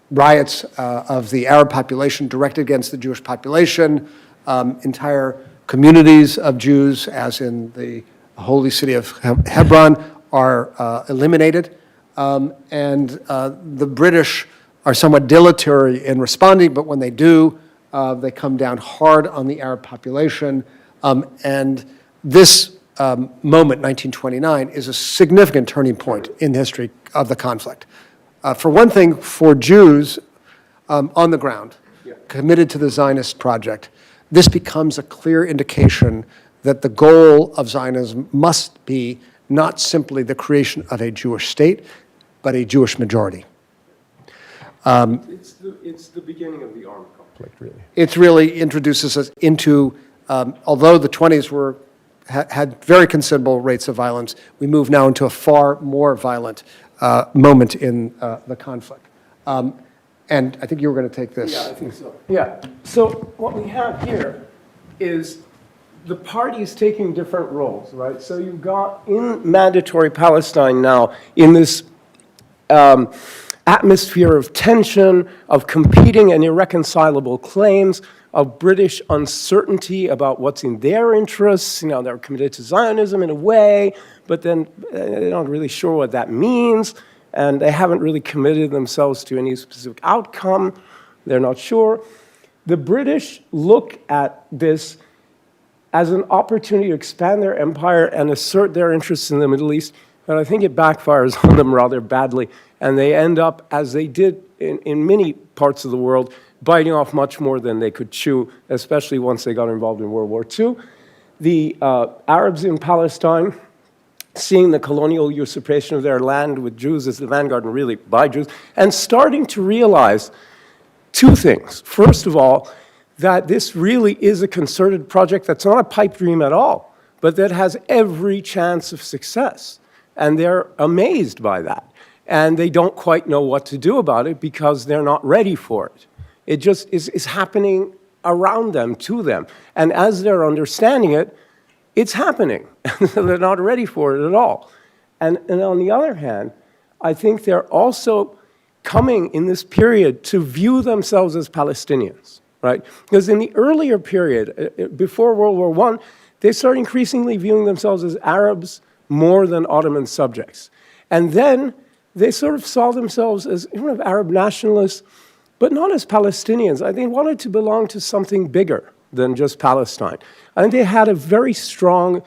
riots of the Arab population directed against the Jewish population. Entire communities of Jews, as in the holy city of Hebron, are eliminated. And the British are somewhat dilatory in responding, but when they do, they come down hard on the Arab population. And this moment, 1929, is a significant turning point in the history of the conflict. For one thing, for Jews on the ground, committed to the Zionist project, this becomes a clear indication that the goal of Zionism must be not simply the creation of a Jewish state, but a Jewish majority. It's the beginning of the armed conflict, really. It really introduces us into, although the 20s had very considerable rates of violence, we move now into a far more violent moment in the conflict. And I think you were going to take this. Yeah, I think so. Yeah. So what we have here is the parties taking different roles, right? So you've got in mandatory Palestine now, in this atmosphere of tension, of competing and irreconcilable claims, of British uncertainty about what's in their interests. They're committed to Zionism in a way, but then they're not really sure what that means, and they haven't really committed themselves to any specific outcome. They're not sure. The British look at this as an opportunity to expand their empire and assert their interests in the Middle East, but I think it backfires on them rather badly, and they end up, as they did in many parts of the world, biting off much more than they could chew, especially once they got involved in World War II. The Arabs in Palestine, seeing the colonial usurpation of their land with Jews as the vanguard and really by Jews, and starting to realize two things. First of all, that this really is a concerted project that's not a pipe dream at all, but that has every chance of success. And they're amazed by that. And they don't quite know what to do about it because they're not ready for it. It just is happening around them, to them. And as they're understanding it, it's happening. They're not ready for it at all. And on the other hand, I think they're also coming in this period to view themselves as Palestinians, right? Because in the earlier period, before World War I, they started increasingly viewing themselves as Arabs more than Ottoman subjects. And then they sort of saw themselves as Arab nationalists, but not as Palestinians. I think they wanted to belong to something bigger than just Palestine. I think they had a very strong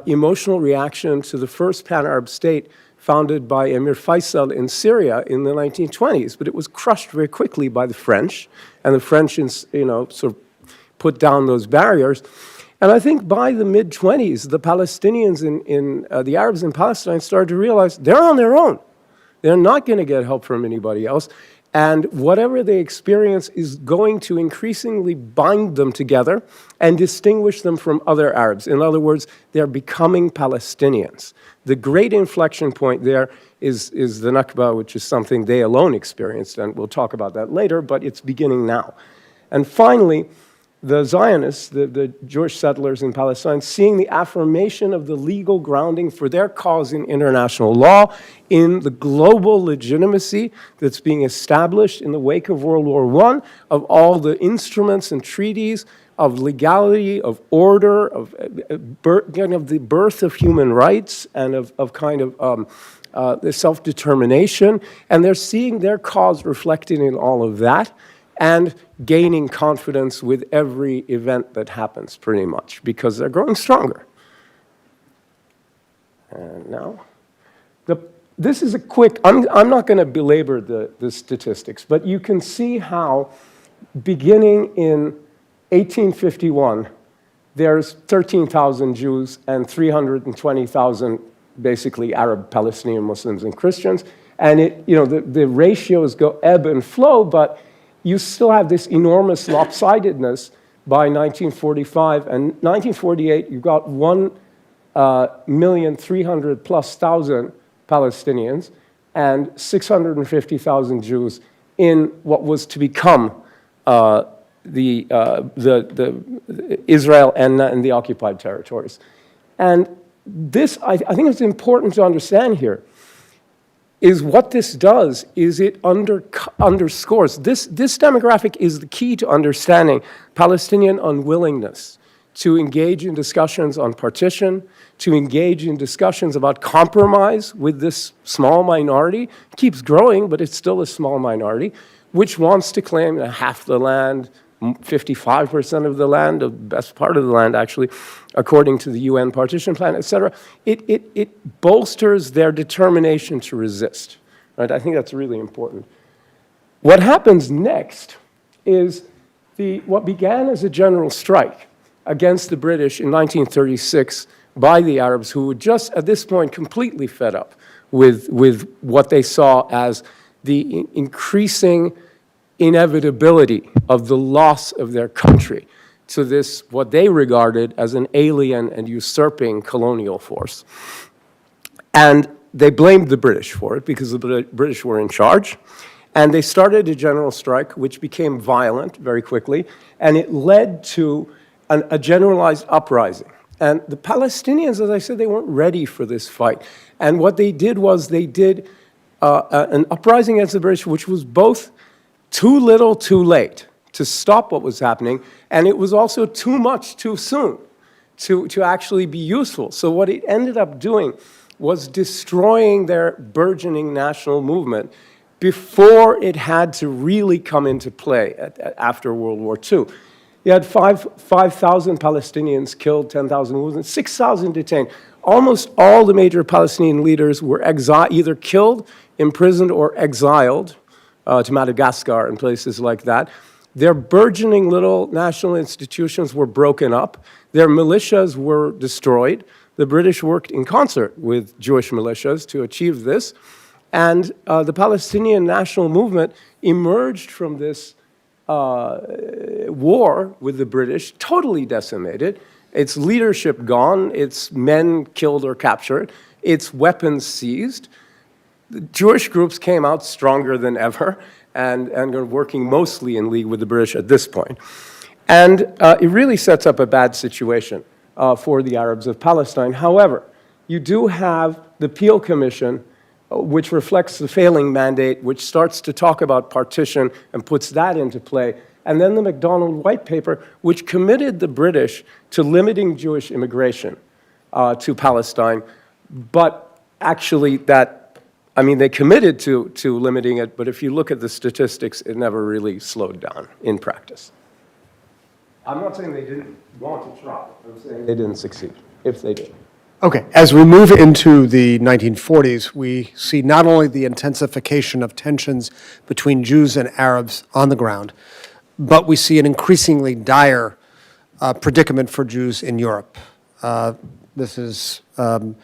emotional reaction to the first pan-Arab state founded by Emir Faisal in Syria in the 1920s, but it was crushed very quickly by the French, and the French, sort of put down those barriers. And I think by the mid-20s, the Palestinians the Arabs in Palestine started to realize they're on their own. They're not going to get help from anybody else. And whatever they experience is going to increasingly bind them together and distinguish them from other Arabs. In other words, they're becoming Palestinians. The great inflection point there is the Nakba, which is something they alone experienced, and we'll talk about that later, but it's beginning now. And finally, the Zionists, the Jewish settlers in Palestine, seeing the affirmation of the legal grounding for their cause in international law, in the global legitimacy that's being established in the wake of World War I, of all the instruments and treaties, of legality, of order, of the birth of human rights, and of the self-determination. And they're seeing their cause reflected in all of that, and gaining confidence with every event that happens, pretty much, because they're growing stronger. And now, this is a quick, I'm not going to belabor the statistics, but you can see how, beginning in 1851, there's 13,000 Jews and 320,000 basically Arab, Palestinian Muslims and Christians. And the ratios go ebb and flow, but you still have this enormous lopsidedness by 1945. And 1948, you've got 1,300,000+ Palestinians and 650,000 Jews in what was to become the Israel and the occupied territories. And this, I think it's important to understand here, is what this does is it underscores, this demographic is the key to understanding Palestinian unwillingness to engage in discussions on partition, to engage in discussions about compromise with this small minority. It keeps growing, but it's still a small minority, which wants to claim half the land, 55% of the land, the best part of the land, actually, according to the UN partition plan, et cetera. It bolsters their determination to resist, right? I think that's really important. What happens next is what began as a general strike against the British in 1936 by the Arabs, who were just at this point completely fed up with what they saw as the increasing inevitability of the loss of their country to this, what they regarded as an alien and usurping colonial force. And they blamed the British for it because the British were in charge. And they started a general strike, which became violent very quickly, and it led to a generalized uprising. And the Palestinians, as I said, they weren't ready for this fight. And what they did was they did an uprising against the British, which was both too little, too late to stop what was happening, and it was also too much, too soon to actually be useful. So what it ended up doing was destroying their burgeoning national movement before it had to really come into play after World War II. You had 5,000 Palestinians killed, 10,000 wounded, 6,000 detained. Almost all the major Palestinian leaders were either killed, imprisoned, or exiled to Madagascar and places like that. Their burgeoning little national institutions were broken up. Their militias were destroyed. The British worked in concert with Jewish militias to achieve this. And the Palestinian national movement emerged from this war with the British, totally decimated. Its leadership gone, its men killed or captured, its weapons seized. The Jewish groups came out stronger than ever and are working mostly in league with the British at this point. And it really sets up a bad situation for the Arabs of Palestine. However, you do have the Peel Commission, which reflects the failing mandate, which starts to talk about partition and puts that into play. And then the MacDonald White Paper, which committed the British to limiting Jewish immigration to Palestine. But actually they committed to limiting it, but if you look at the statistics, it never really slowed down in practice. I'm not saying they didn't want to try. I'm saying they didn't succeed, if they did. Okay, as we move into the 1940s, we see not only the intensification of tensions between Jews and Arabs on the ground, but we see an increasingly dire predicament for Jews in Europe. This is Adolf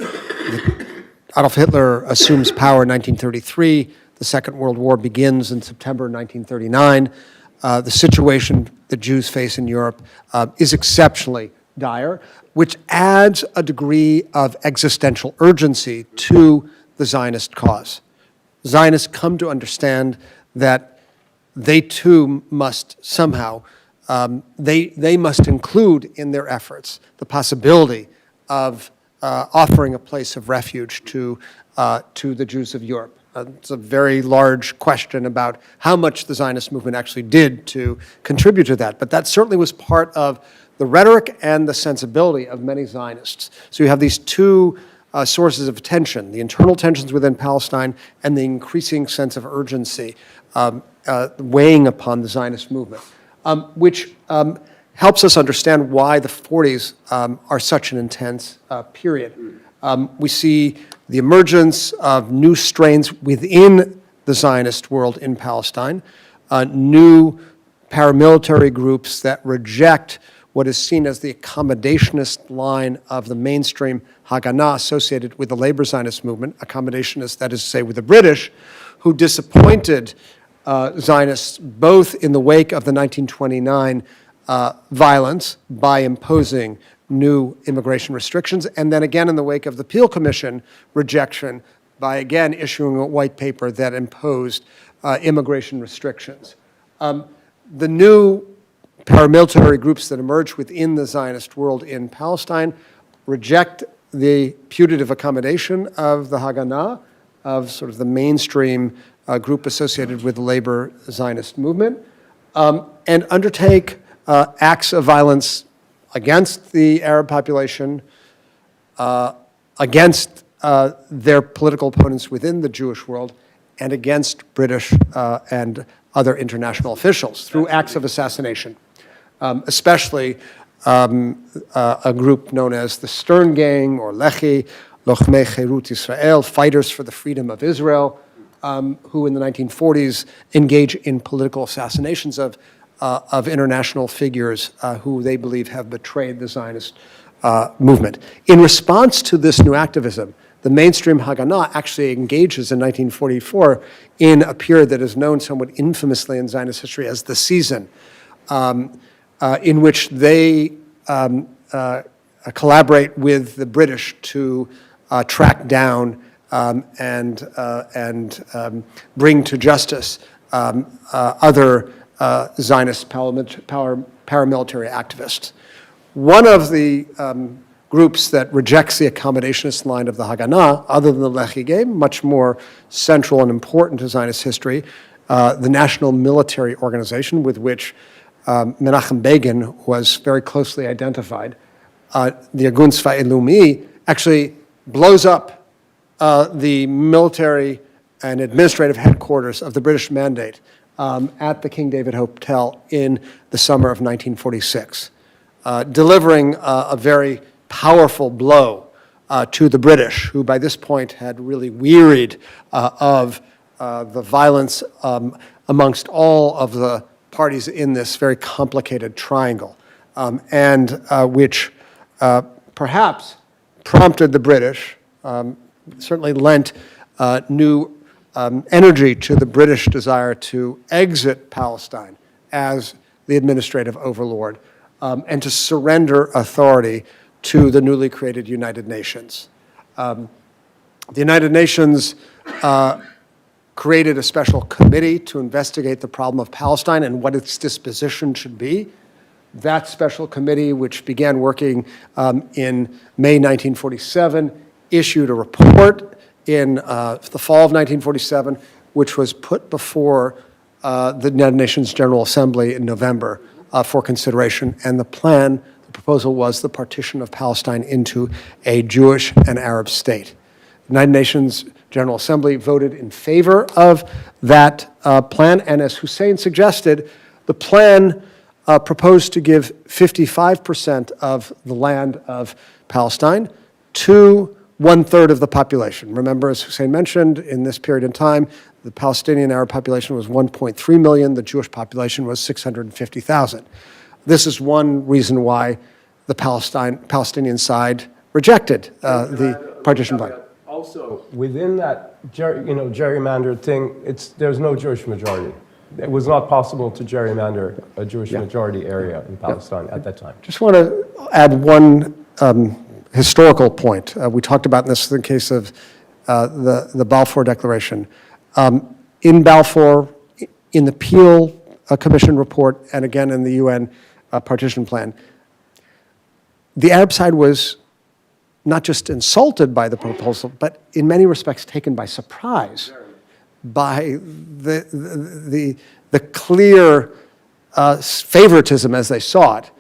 Hitler assumes power in 1933. The Second World War begins in September 1939. The situation that Jews face in Europe is exceptionally dire, which adds a degree of existential urgency to the Zionist cause. Zionists come to understand that they too must somehow, they must include in their efforts the possibility of offering a place of refuge to the Jews of Europe. It's a very large question about how much the Zionist movement actually did to contribute to that, but that certainly was part of the rhetoric and the sensibility of many Zionists. So you have these two sources of tension, the internal tensions within Palestine and the increasing sense of urgency weighing upon the Zionist movement, which helps us understand why the 40s are such an intense period. We see the emergence of new strains within the Zionist world in Palestine, new paramilitary groups that reject what is seen as the accommodationist line of the mainstream Haganah associated with the labor Zionist movement, accommodationist, that is to say, with the British, who disappointed Zionists both in the wake of the 1929 violence by imposing new immigration restrictions, and then again in the wake of the Peel Commission rejection by again issuing a white paper that imposed immigration restrictions. The new paramilitary groups that emerge within the Zionist world in Palestine reject the putative accommodation of the Haganah, of sort of the mainstream group associated with the labor Zionist movement, and undertake acts of violence against the Arab population, against their political opponents within the Jewish world, and against British and other international officials through acts of assassination. Especially a group known as the Stern Gang, or Lehi, Lochmei Cherut Israel, Fighters for the Freedom of Israel, who in the 1940s engage in political assassinations of international figures who they believe have betrayed the Zionist movement. In response to this new activism, the mainstream Haganah actually engages in 1944 in a period that is known somewhat infamously in Zionist history as the Season, in which they collaborate with the British to track down and bring to justice other Zionist paramilitary activists. One of the groups that rejects the accommodationist line of the Haganah, other than the Lehi game, much more central and important to Zionist history, the National Military Organization, with which Menachem Begin was very closely identified, the Irgun Tzvai Leumi, actually blows up the military and administrative headquarters of the British Mandate at the King David Hotel in the summer of 1946, delivering a very powerful blow to the British, who by this point had really wearied of the violence amongst all of the parties in this very complicated triangle, and which perhaps prompted the British, certainly lent new energy to the British desire to exit Palestine as the administrative overlord and to surrender authority to the newly created United Nations. The United Nations created a special committee to investigate the problem of Palestine and what its disposition should be. That special committee, which began working in May 1947, issued a report in the fall of 1947, which was put before the United Nations General Assembly in November for consideration. And the proposal was the partition of Palestine into a Jewish and Arab state. The United Nations General Assembly voted in favor of that plan, and as Hussein suggested, the plan proposed to give 55% of the land of Palestine to 1/3 of the population. Remember, as Hussein mentioned, in this period in time, the Palestinian Arab population was 1.3 million, the Jewish population was 650,000. This is one reason why the Palestinian side rejected the partition plan. Also, within that gerrymandered thing, there's no Jewish majority. It was not possible to gerrymander a Jewish majority area in Palestine at that time. Just want to add one historical point. We talked about this in the case of the Balfour Declaration. In Balfour, in the Peel Commission report, and again in the UN partition plan, the Arab side was not just insulted by the proposal, but in many respects taken by surprise by the clear favoritism, as they saw it,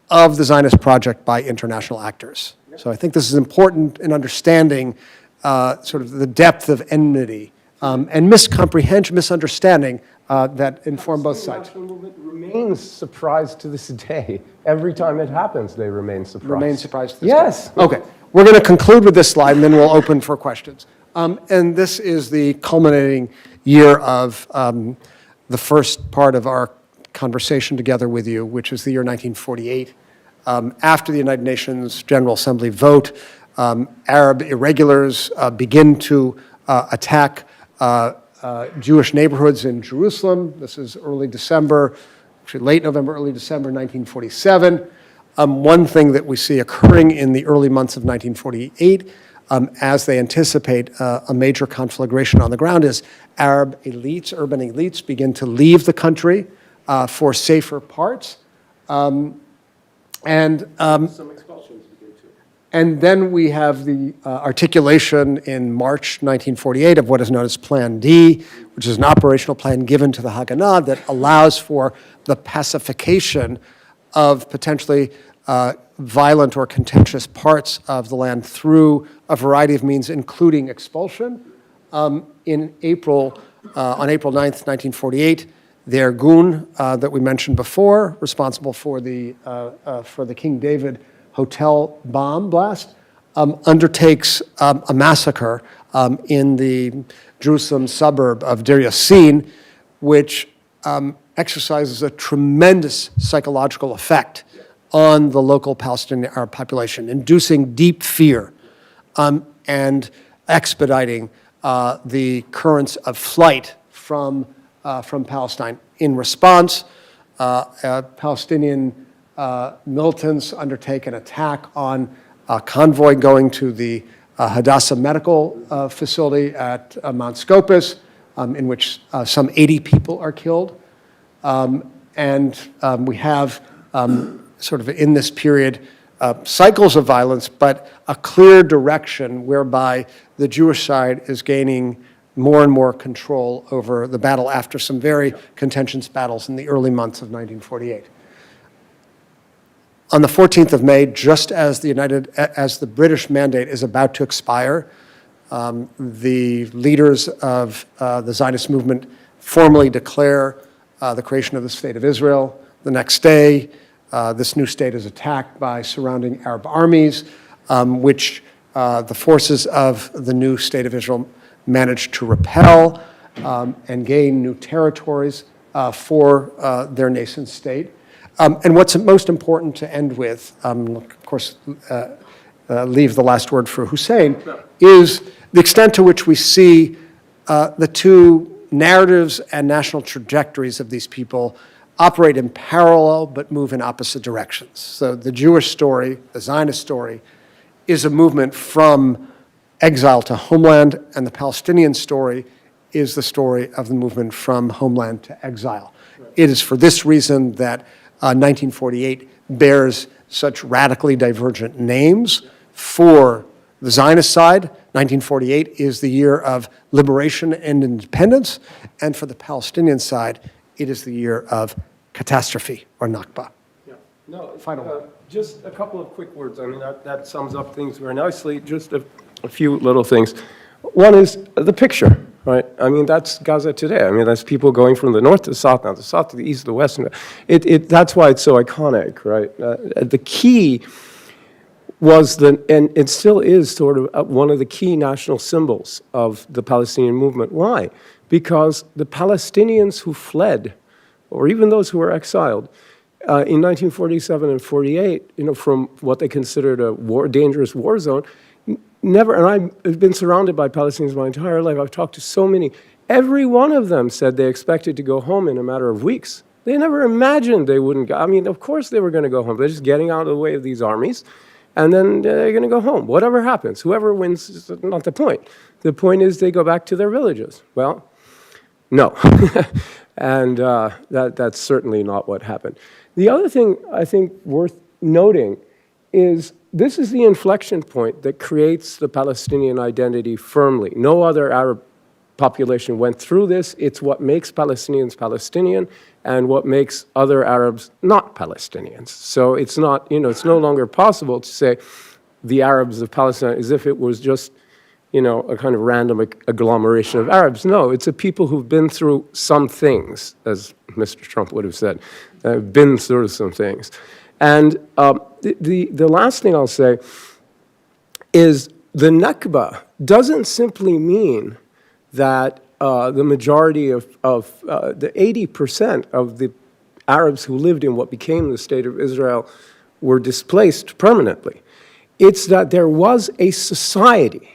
of the Zionist project by international actors. So I think this is important in understanding sort of the depth of enmity and miscomprehension, misunderstanding that inform both sides. The movement remains surprised to this day. Every time it happens, they remain surprised. Remain surprised to this Yes. day. Okay. We're going to conclude with this slide, and then we'll open for questions. And this is the culminating year of the first part of our conversation together with you, which is the year 1948. After the United Nations General Assembly vote, Arab irregulars begin to attack Jewish neighborhoods in Jerusalem. This is early December, actually late November, early December 1947. One thing that we see occurring in the early months of 1948, as they anticipate a major conflagration on the ground, is Arab elites, urban elites, begin to leave the country for safer parts. Some expulsions begin too. And then we have the articulation in March 1948 of what is known as Plan D, which is an operational plan given to the Haganah that allows for the pacification of potentially violent or contentious parts of the land through a variety of means, including expulsion. On April 9th, 1948, the Irgun that we mentioned before, responsible for the King David Hotel bomb blast, undertakes a massacre in the Jerusalem suburb of Deir Yassin, which exercises a tremendous psychological effect on the local Palestinian Arab population, inducing deep fear and expediting the currents of flight from Palestine. In response, Palestinian militants undertake an attack on a convoy going to the Hadassah Medical Facility at Mount Scopus, in which some 80 people are killed. And we have sort of in this period cycles of violence, but a clear direction whereby the Jewish side is gaining more and more control over the battle after some very contentious battles in the early months of 1948. On the 14th of May, just as the British mandate is about to expire, the leaders of the Zionist movement formally declare the creation of the State of Israel. The next day, this new state is attacked by surrounding Arab armies, which the forces of the new State of Israel managed to repel and gain new territories for their nascent state. And what's most important to end with, of course, leave the last word for Hussein, is the extent to which we see the two narratives and national trajectories of these people operate in parallel but move in opposite directions. So the Jewish story, the Zionist story, is a movement from exile to homeland, and the Palestinian story is the story of the movement from homeland to exile. Right. It is for this reason that 1948 bears such radically divergent names. For the Zionist side, 1948 is the year of liberation and independence, and for the Palestinian side, it is the year of catastrophe, or Nakba. Yeah. No, Final word. Just a couple of quick words. I mean, that sums up things very nicely. Just a few little things. One is the picture, right? I mean, that's Gaza today. I mean, that's people going from the north to the south, now the south to the east, to the west. That's why it's so iconic, right? The key was and it still is sort of one of the key national symbols of the Palestinian movement. Why? Because the Palestinians who fled, or even those who were exiled, in 1947 and 48, from what they considered a dangerous war zone, never, and I've been surrounded by Palestinians my entire life. I've talked to so many. Every one of them said they expected to go home in a matter of weeks. They never imagined they wouldn't go. I mean, of course they were going to go home. They're just getting out of the way of these armies, and then they're going to go home. Whatever happens, whoever wins is not the point. The point is they go back to their villages. Well, no. And that's certainly not what happened. The other thing I think worth noting is this is the inflection point that creates the Palestinian identity firmly. No other Arab population went through this. It's what makes Palestinians Palestinian and what makes other Arabs not Palestinians. So it's not, it's no longer possible to say the Arabs of Palestine as if it was just, a kind of random agglomeration of Arabs. No, it's a people who've been through some things, as Mr. Trump would have said, been through some things. And the last thing I'll say is the Nakba doesn't simply mean that the majority of the 80% of the Arabs who lived in what became the State of Israel were displaced permanently. It's that there was a society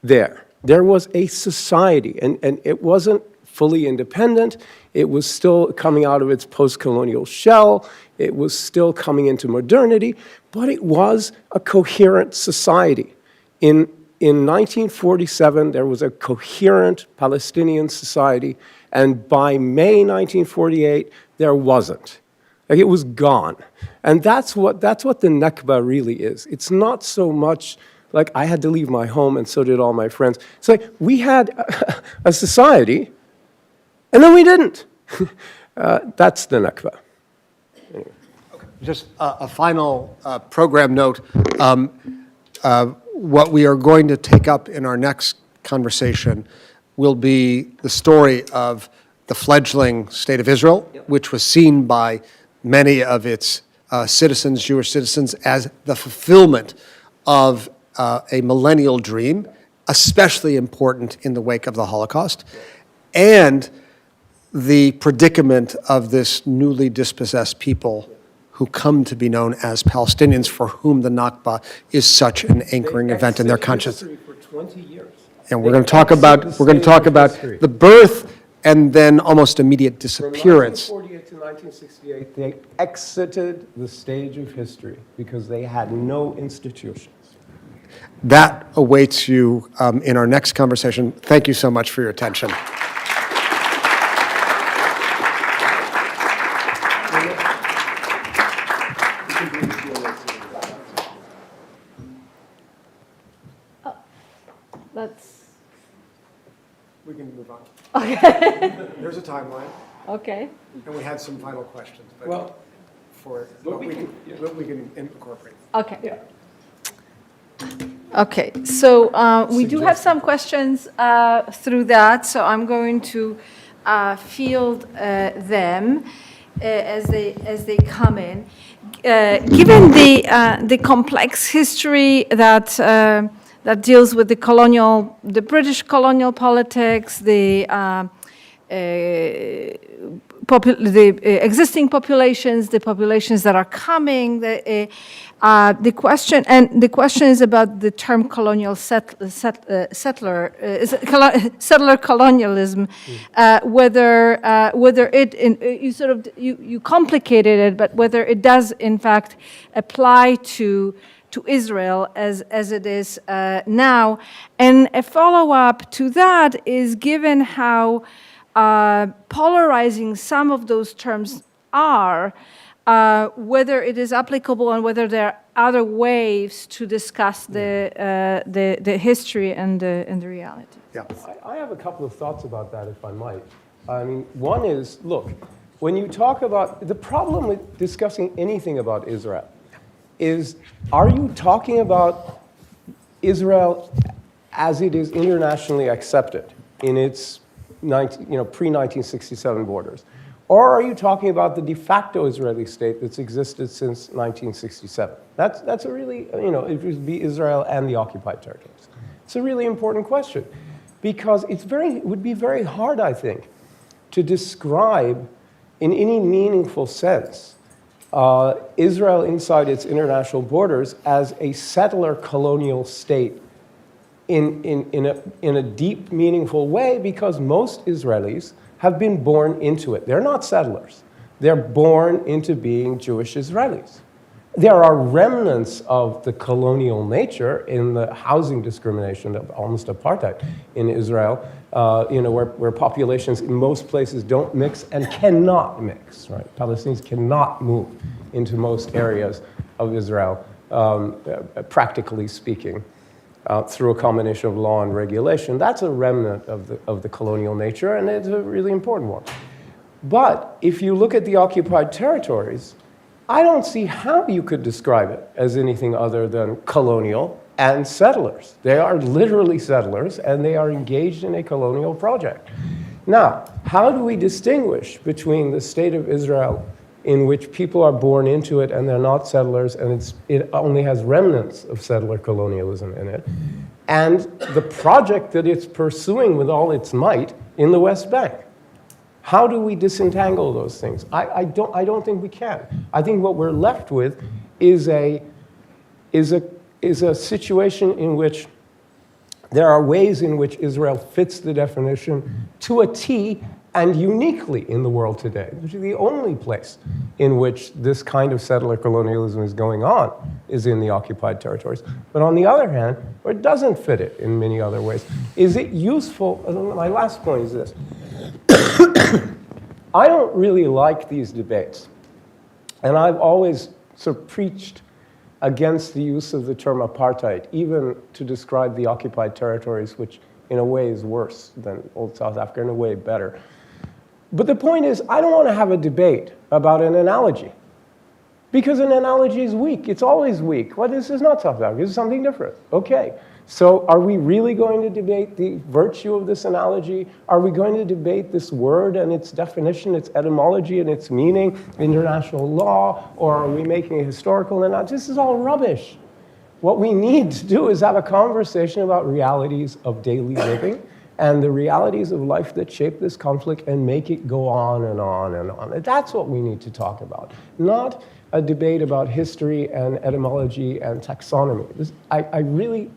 there. There was a society, and it wasn't fully independent. It was still coming out of its post-colonial shell. It was still coming into modernity, but it was a coherent society. In 1947, there was a coherent Palestinian society, and by May 1948, there wasn't. Like, it was gone. And that's what the Nakba really is. It's not so much like I had to leave my home and so did all my friends. It's like we had a society, and then we didn't. That's the Nakba. Anyway. Okay. Just a final program note. What we are going to take up in our next conversation will be the story of the fledgling State of Israel, which was seen by many of its citizens, Jewish citizens, as the fulfillment of a millennial dream, especially important in the wake of the Holocaust, and the predicament of this newly dispossessed people who come to be known as Palestinians, for whom the Nakba is such an anchoring event in their conscience. For 20 years. And we're going to talk about the birth and then almost immediate disappearance. From 1948 to 1968, they exited the stage of history because they had no institutions. That awaits you in our next conversation. Thank you so much for your attention. We can move on. Okay. There's a timeline, Okay. and we had some final questions, but Well, we can incorporate. Okay. yeah. Okay, so we do have some questions through that, so I'm going to field them as they come in. Given the complex history that deals with the British colonial politics, the existing populations, the populations that are coming, the question is about the term colonial settler colonialism, whether it you complicated it, but whether it does in fact apply to Israel as it is now. And a follow-up to that is, given how polarizing some of those terms are, whether it is applicable and whether there are other ways to discuss the history and the reality. Yeah. I have a couple of thoughts about that, if I might. I mean, one is, look, when you talk about, the problem with discussing anything about Israel is, are you talking about Israel as it is internationally accepted in its pre-1967 borders? Or are you talking about the de facto Israeli state that's existed since 1967? That's a really, it would be Israel and the occupied territories. It's a really important question, because it would be very hard, I think, to describe in any meaningful sense Israel inside its international borders as a settler colonial state in a deep, meaningful way, because most Israelis have been born into it. They're not settlers. They're born into being Jewish Israelis. There are remnants of the colonial nature in the housing discrimination of almost apartheid in Israel, where populations in most places don't mix and cannot mix, right? Palestinians cannot move into most areas of Israel, practically speaking, through a combination of law and regulation. That's a remnant of the colonial nature, and it's a really important one. But if you look at the occupied territories, I don't see how you could describe it as anything other than colonial and settlers. They are literally settlers, and they are engaged in a colonial project. Now, how do we distinguish between the state of Israel, in which people are born into it and they're not settlers, and it only has remnants of settler colonialism in it, and the project that it's pursuing with all its might in the West Bank? How do we disentangle those things? I don't think we can. I think what we're left with is a situation in which there are ways in which Israel fits the definition to a T and uniquely in the world today, which is the only place in which this kind of settler colonialism is going on, is in the occupied territories. But on the other hand, where it doesn't fit it in many other ways, is it useful? My last point is this. I don't really like these debates, and I've always sort of preached against the use of the term apartheid, even to describe the occupied territories, which in a way is worse than old South Africa, in a way better. But the point is, I don't want to have a debate about an analogy, because an analogy is weak. It's always weak. Well, this is not South Africa. This is something different. Okay. So are we really going to debate the virtue of this analogy? Are we going to debate this word and its definition, its etymology and its meaning, international law, or are we making a historical analogy? This is all rubbish. What we need to do is have a conversation about realities of daily living and the realities of life that shape this conflict and make it go on and on and on. That's what we need to talk about, not a debate about history and etymology and taxonomy. I really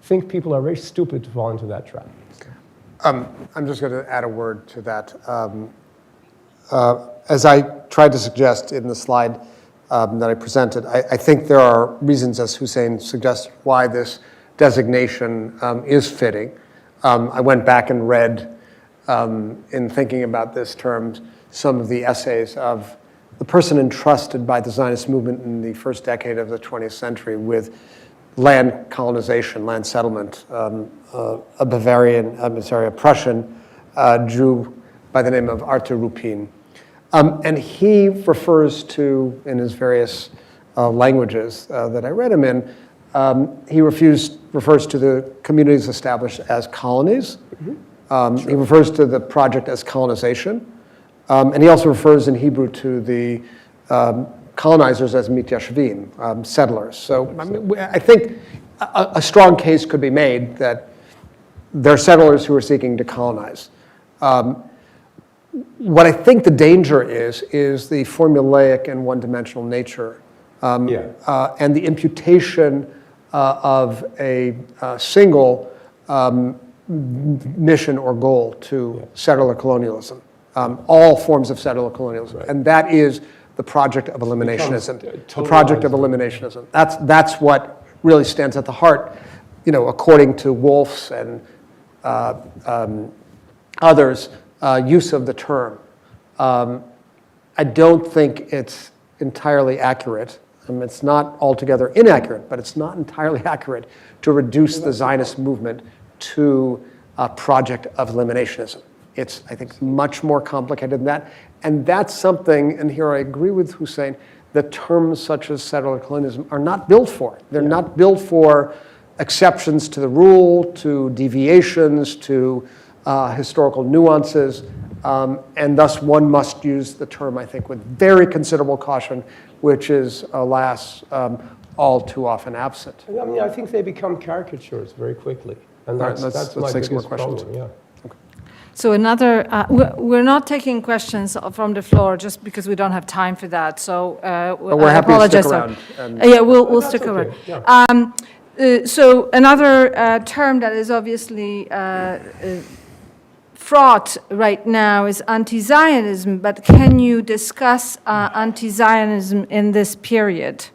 think people are very stupid to fall into that trap. I'm just going to add a word to that. As I tried to suggest in the slide that I presented, I think there are reasons, as Hussein suggested, why this designation is fitting. I went back and read, in thinking about this term, some of the essays of the person entrusted by the Zionist movement in the first decade of the 20th century with land colonization, land settlement, a Prussian Jew by the name of Arthur Rupin. And he refers to, in his various languages that I read him in, he refers to the communities established as colonies, He refers to the project as colonization. And he also refers in Hebrew to the colonizers as mityashvim, settlers. So I mean, I think a strong case could be made that they're settlers who are seeking to colonize. What I think the danger is the formulaic and one-dimensional nature and the imputation of a single mission or goal to settler colonialism, all forms of settler colonialism. Right. And that is the project of eliminationism. The project of eliminationism. That's what really stands at the heart, according to Wolff's and others, use of the term. I don't think it's entirely accurate. It's not altogether inaccurate, but it's not entirely accurate to reduce the Zionist movement to a project of eliminationism. It's, I think, much more complicated than that. And that's something, and here I agree with Hussein, that terms such as settler colonialism are not built for. They're not built for exceptions to the rule, to deviations, to historical nuances, and thus one must use the term, I think, with very considerable caution, which is, alas, all too often absent. I mean, I think they become caricatures very quickly, and that's let's my take some more biggest questions. problem. Yeah. So another, we're not taking questions from the floor just because we don't have time for that. So we're happy to stick around. Yeah, we'll stick okay. around. Yeah. So another term that is obviously fraught right now is anti-Zionism, but can you discuss anti-Zionism in this period?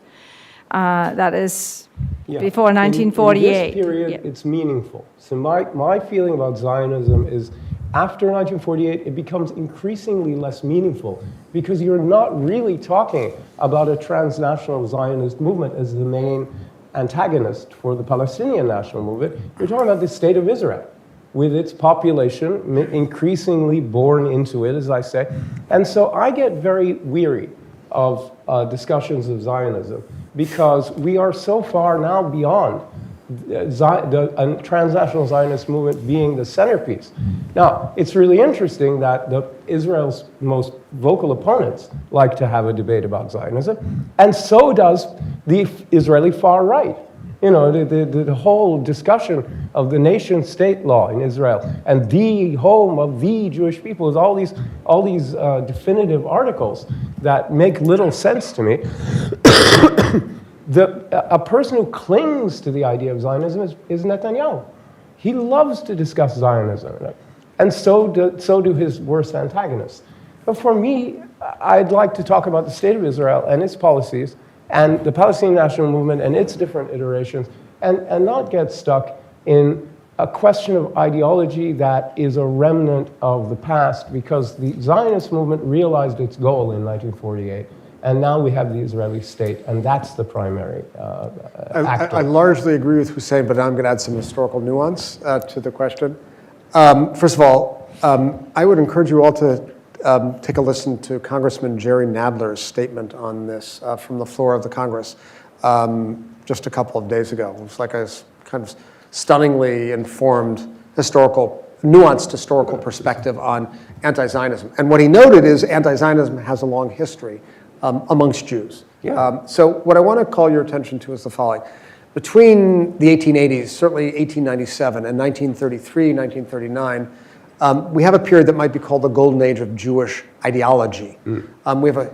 That is before 1948. In this period, it's meaningful. So my feeling about Zionism is after 1948, it becomes increasingly less meaningful because you're not really talking about a transnational Zionist movement as the main antagonist for the Palestinian national movement. You're talking about the state of Israel with its population increasingly born into it, as I say. And so I get very weary of discussions of Zionism because we are so far now beyond the transnational Zionist movement being the centerpiece. Now, it's really interesting that Israel's most vocal opponents like to have a debate about Zionism, and so does the Israeli far right. The whole discussion of the nation-state law in Israel and the home of the Jewish people is all these definitive articles that make little sense to me. A person who clings to the idea of Zionism is Netanyahu. He loves to discuss Zionism, and so do his worst antagonists. But for me, I'd like to talk about the state of Israel and its policies and the Palestinian national movement and its different iterations, and not get stuck in a question of ideology that is a remnant of the past, because the Zionist movement realized its goal in 1948. And now we have the Israeli state, and that's the primary actor. I largely agree with Hussein, but I'm going to add some historical nuance to the question. First of all, I would encourage you all to take a listen to Congressman Jerry Nadler's statement on this from the floor of the Congress just a couple of days ago. It was like a kind of stunningly informed nuanced historical perspective on anti-Zionism. And what he noted is anti-Zionism has a long history amongst Jews. Yeah. So what I want to call your attention to is the following. Between the 1880s, certainly 1897, and 1933, 1939, we have a period that might be called the golden age of Jewish ideology. We have a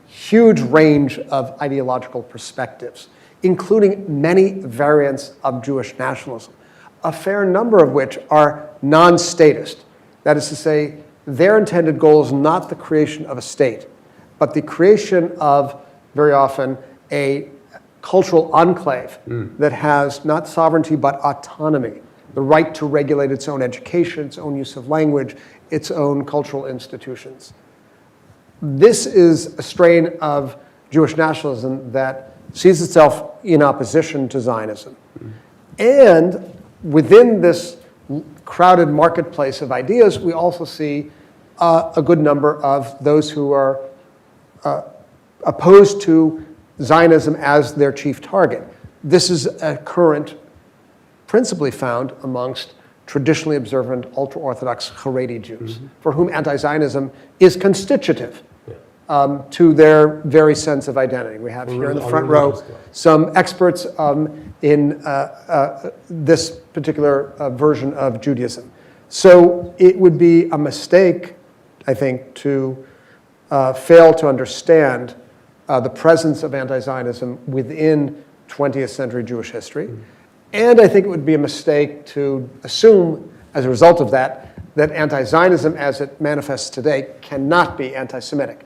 huge range of ideological perspectives, including many variants of Jewish nationalism, a fair number of which are non-statist. That is to say, their intended goal is not the creation of a state, but the creation of, very often, a cultural enclave that has not sovereignty but autonomy, the right to regulate its own education, its own use of language, its own cultural institutions. This is a strain of Jewish nationalism that sees itself in opposition to Zionism. And within this crowded marketplace of ideas, we also see a good number of those who are opposed to Zionism as their chief target. This is a current principally found amongst traditionally observant, ultra-Orthodox Haredi Jews, for whom anti-Zionism is constitutive to their very sense of identity. We have here in the front row some experts in this particular version of Judaism. So it would be a mistake, I think, to fail to understand the presence of anti-Zionism within 20th century Jewish history. And I think it would be a mistake to assume, as a result of that, that anti-Zionism as it manifests today cannot be anti-Semitic.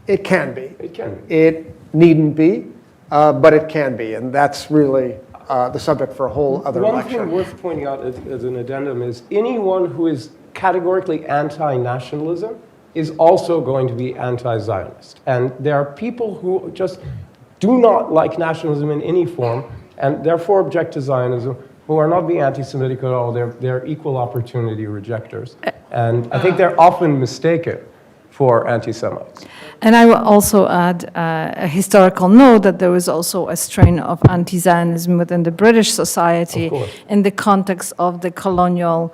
It can be. It can be. It needn't be, but it can be. And that's really the subject for a whole other lecture. One thing worth pointing out as an addendum is anyone who is categorically anti-nationalism is also going to be anti-Zionist. And there are people who just do not like nationalism in any form and therefore object to Zionism, who are not being anti-Semitic at all. They're equal opportunity rejectors. And I think they're often mistaken for anti-Semites. And I will also add a historical note that there was also a strain of anti-Zionism within the British society in the context of the colonial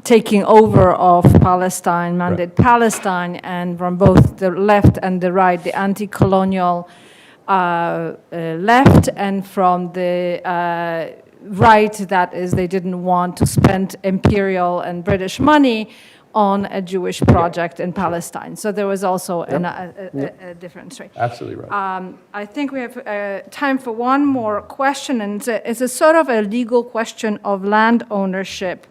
taking over of Palestine, mandate Palestine, and from both the left and the right, the anti-colonial left, and from the right, that is, they didn't want to spend imperial and British money on a Jewish project in Palestine. So there was also a difference. Right? Absolutely right. I think we have time for one more question, and it's a sort of a legal question of land ownership.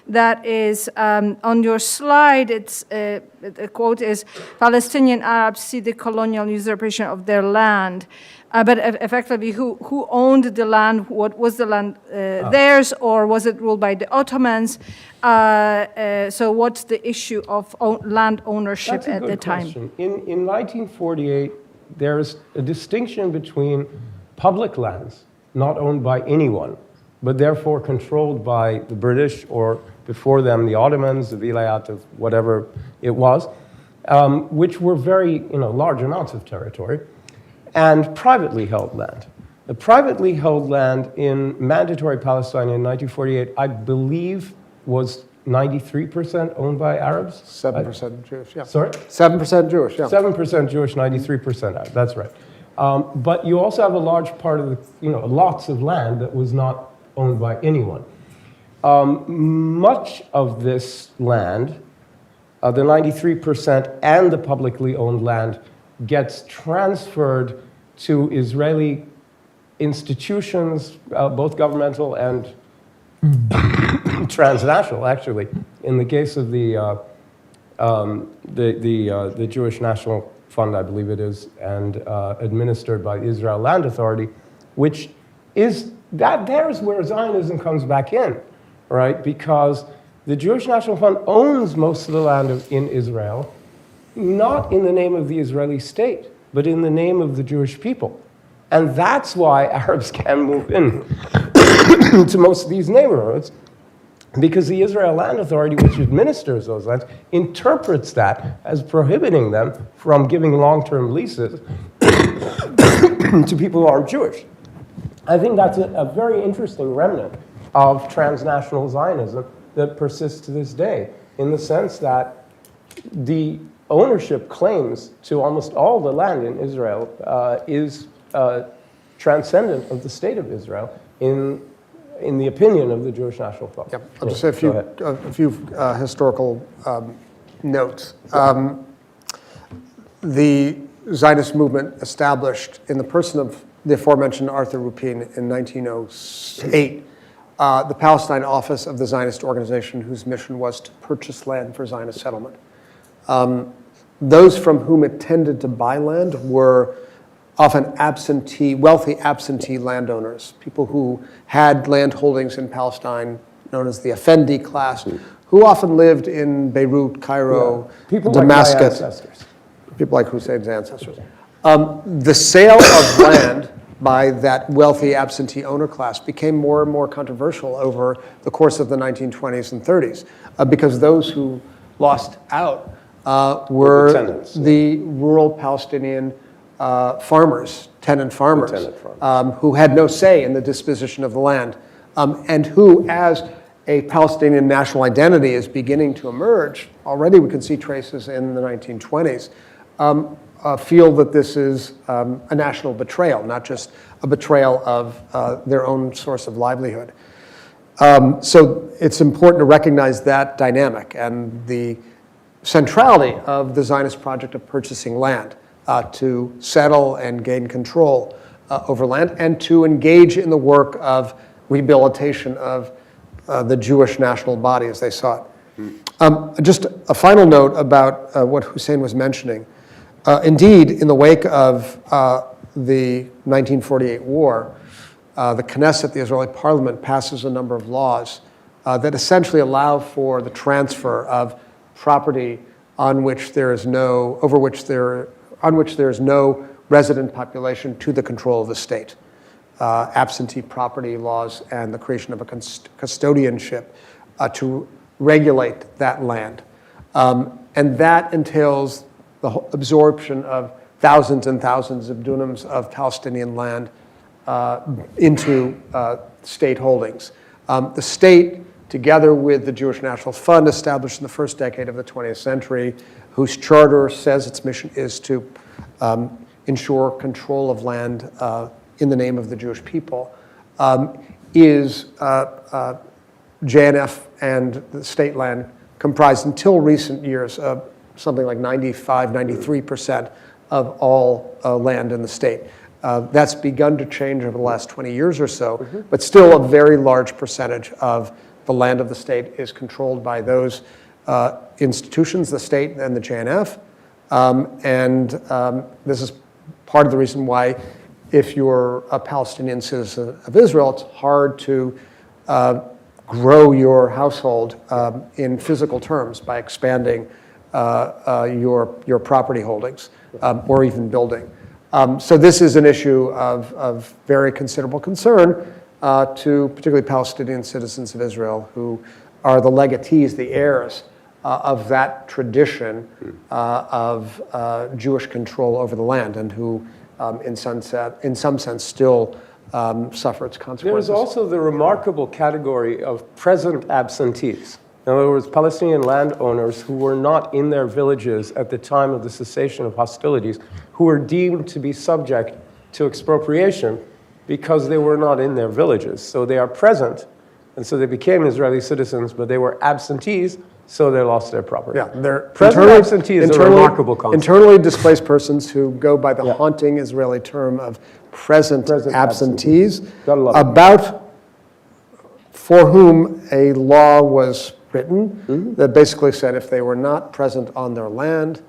That is, on your slide, the quote is, Palestinian Arabs see the colonial usurpation of their land. But effectively, who owned the land? What was the land theirs, or was it ruled by the Ottomans? So what's the issue of land ownership at the time? Question. In 1948, there's a distinction between public lands, not owned by anyone, but therefore controlled by the British, or before them, the Ottomans, the Vilayat of whatever it was, which were very large amounts of territory, and privately held land. The privately held land in mandatory Palestine in 1948, I believe, was 93% owned by Arabs. 7% Jewish, yeah. Sorry? 7% Jewish, yeah. 7% Jewish, 93% Arab, that's right. But you also have a large part of the, lots of land that was not owned by anyone. Much of this land, the 93% and the publicly owned land, gets transferred to Israeli institutions, both governmental and transnational, actually. In the case of the Jewish National Fund, I believe it is, and administered by the Israel Land Authority, which is, there's where Zionism comes back in, right? Because the Jewish National Fund owns most of the land in Israel, not in the name of the Israeli state, but in the name of the Jewish people. And that's why Arabs can move in to most of these neighborhoods, because the Israel Land Authority, which administers those lands, interprets that as prohibiting them from giving long-term leases to people who aren't Jewish. I think that's a very interesting remnant of transnational Zionism that persists to this day, in the sense that the ownership claims to almost all the land in Israel is transcendent of the state of Israel in the opinion of the Jewish National Fund. Yeah, I'll just say a few historical notes. The Zionist movement established in the person of the aforementioned Arthur Rupin in 1908 the Palestine office of the Zionist organization, whose mission was to purchase land for Zionist settlement. Those from whom it tended to buy land were often wealthy absentee landowners, people who had land holdings in Palestine, known as the Effendi class, who often lived in Beirut, Cairo, Damascus. Like my ancestors. People like Hussein's ancestors. The sale of land by that wealthy absentee owner class became more and more controversial over the course of the 1920s and 30s, because those who lost out were the rural Palestinian tenant farmers, who had no say in the disposition of the land and who, as a Palestinian national identity is beginning to emerge, already we can see traces in the 1920s, feel that this is a national betrayal, not just a betrayal of their own source of livelihood. So it's important to recognize that dynamic and the centrality of the Zionist project of purchasing land to settle and gain control over land and to engage in the work of rehabilitation of the Jewish national body as they saw it. Just a final note about what Hussein was mentioning. Indeed, in the wake of the 1948 war, the Knesset, the Israeli parliament, passes a number of laws that essentially allow for the transfer of property on which there is no resident population to the control of the state. Absentee property laws and the creation of a custodianship to regulate that land. And that entails the absorption of thousands and thousands of dunams of Palestinian land into state holdings. The state, together with the Jewish National Fund, established in the first decade of the 20th century, whose charter says its mission is to ensure control of land in the name of the Jewish people, is JNF and the state land comprised until recent years of something like 95, 93% of all land in the state. That's begun to change over the last 20 years or so, but still a very large percentage of the land of the state is controlled by those institutions, the state and the JNF. This is part of the reason why, if you're a Palestinian citizen of Israel, it's hard to grow your household in physical terms by expanding your property holdings or even building. So this is an issue of very considerable concern to particularly Palestinian citizens of Israel who are the legatees, the heirs of that tradition of Jewish control over the land and who in some sense still suffer its consequences. There is also the remarkable category of present absentees. In other words, Palestinian landowners who were not in their villages at the time of the cessation of hostilities, who were deemed to be subject to expropriation because they were not in their villages. So they are present, and so they became Israeli citizens, but they were absentees, so they lost their property. Yeah, they're present absentees is a remarkable concept. Internally displaced persons who go by the haunting Israeli term of present absentees, about for whom a law was written that basically said if they were not present on their land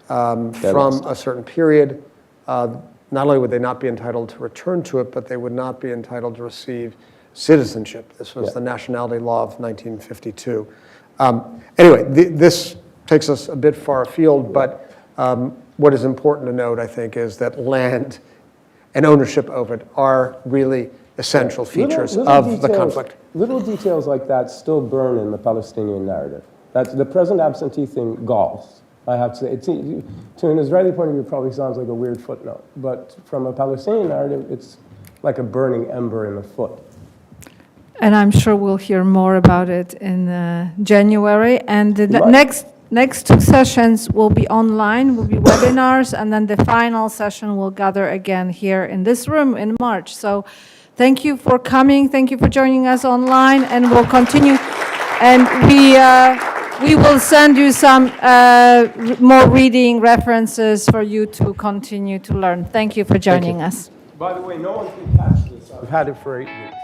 from a certain period, not only would they not be entitled to return to it, but they would not be entitled to receive citizenship. This was the nationality law of 1952. Anyway, this takes us a bit far afield, but what is important to note, I think, is that land and ownership of it are really essential features of the conflict. Little details like that still burn in the Palestinian narrative. That's the present absentee thing galls, I have to say. To an Israeli point of view, it probably sounds like a weird footnote, but from a Palestinian narrative, it's like a burning ember in the foot. And I'm sure we'll hear more about it in January. And the next two sessions will be online, will be webinars, and then the final session will gather again here in this room in March. So thank you for coming. Thank you for joining us online, and we'll continue. And we will send you some more reading references for you to continue to learn. Thank you for joining us. By the way, no one can catch this. I've had it for 8 weeks.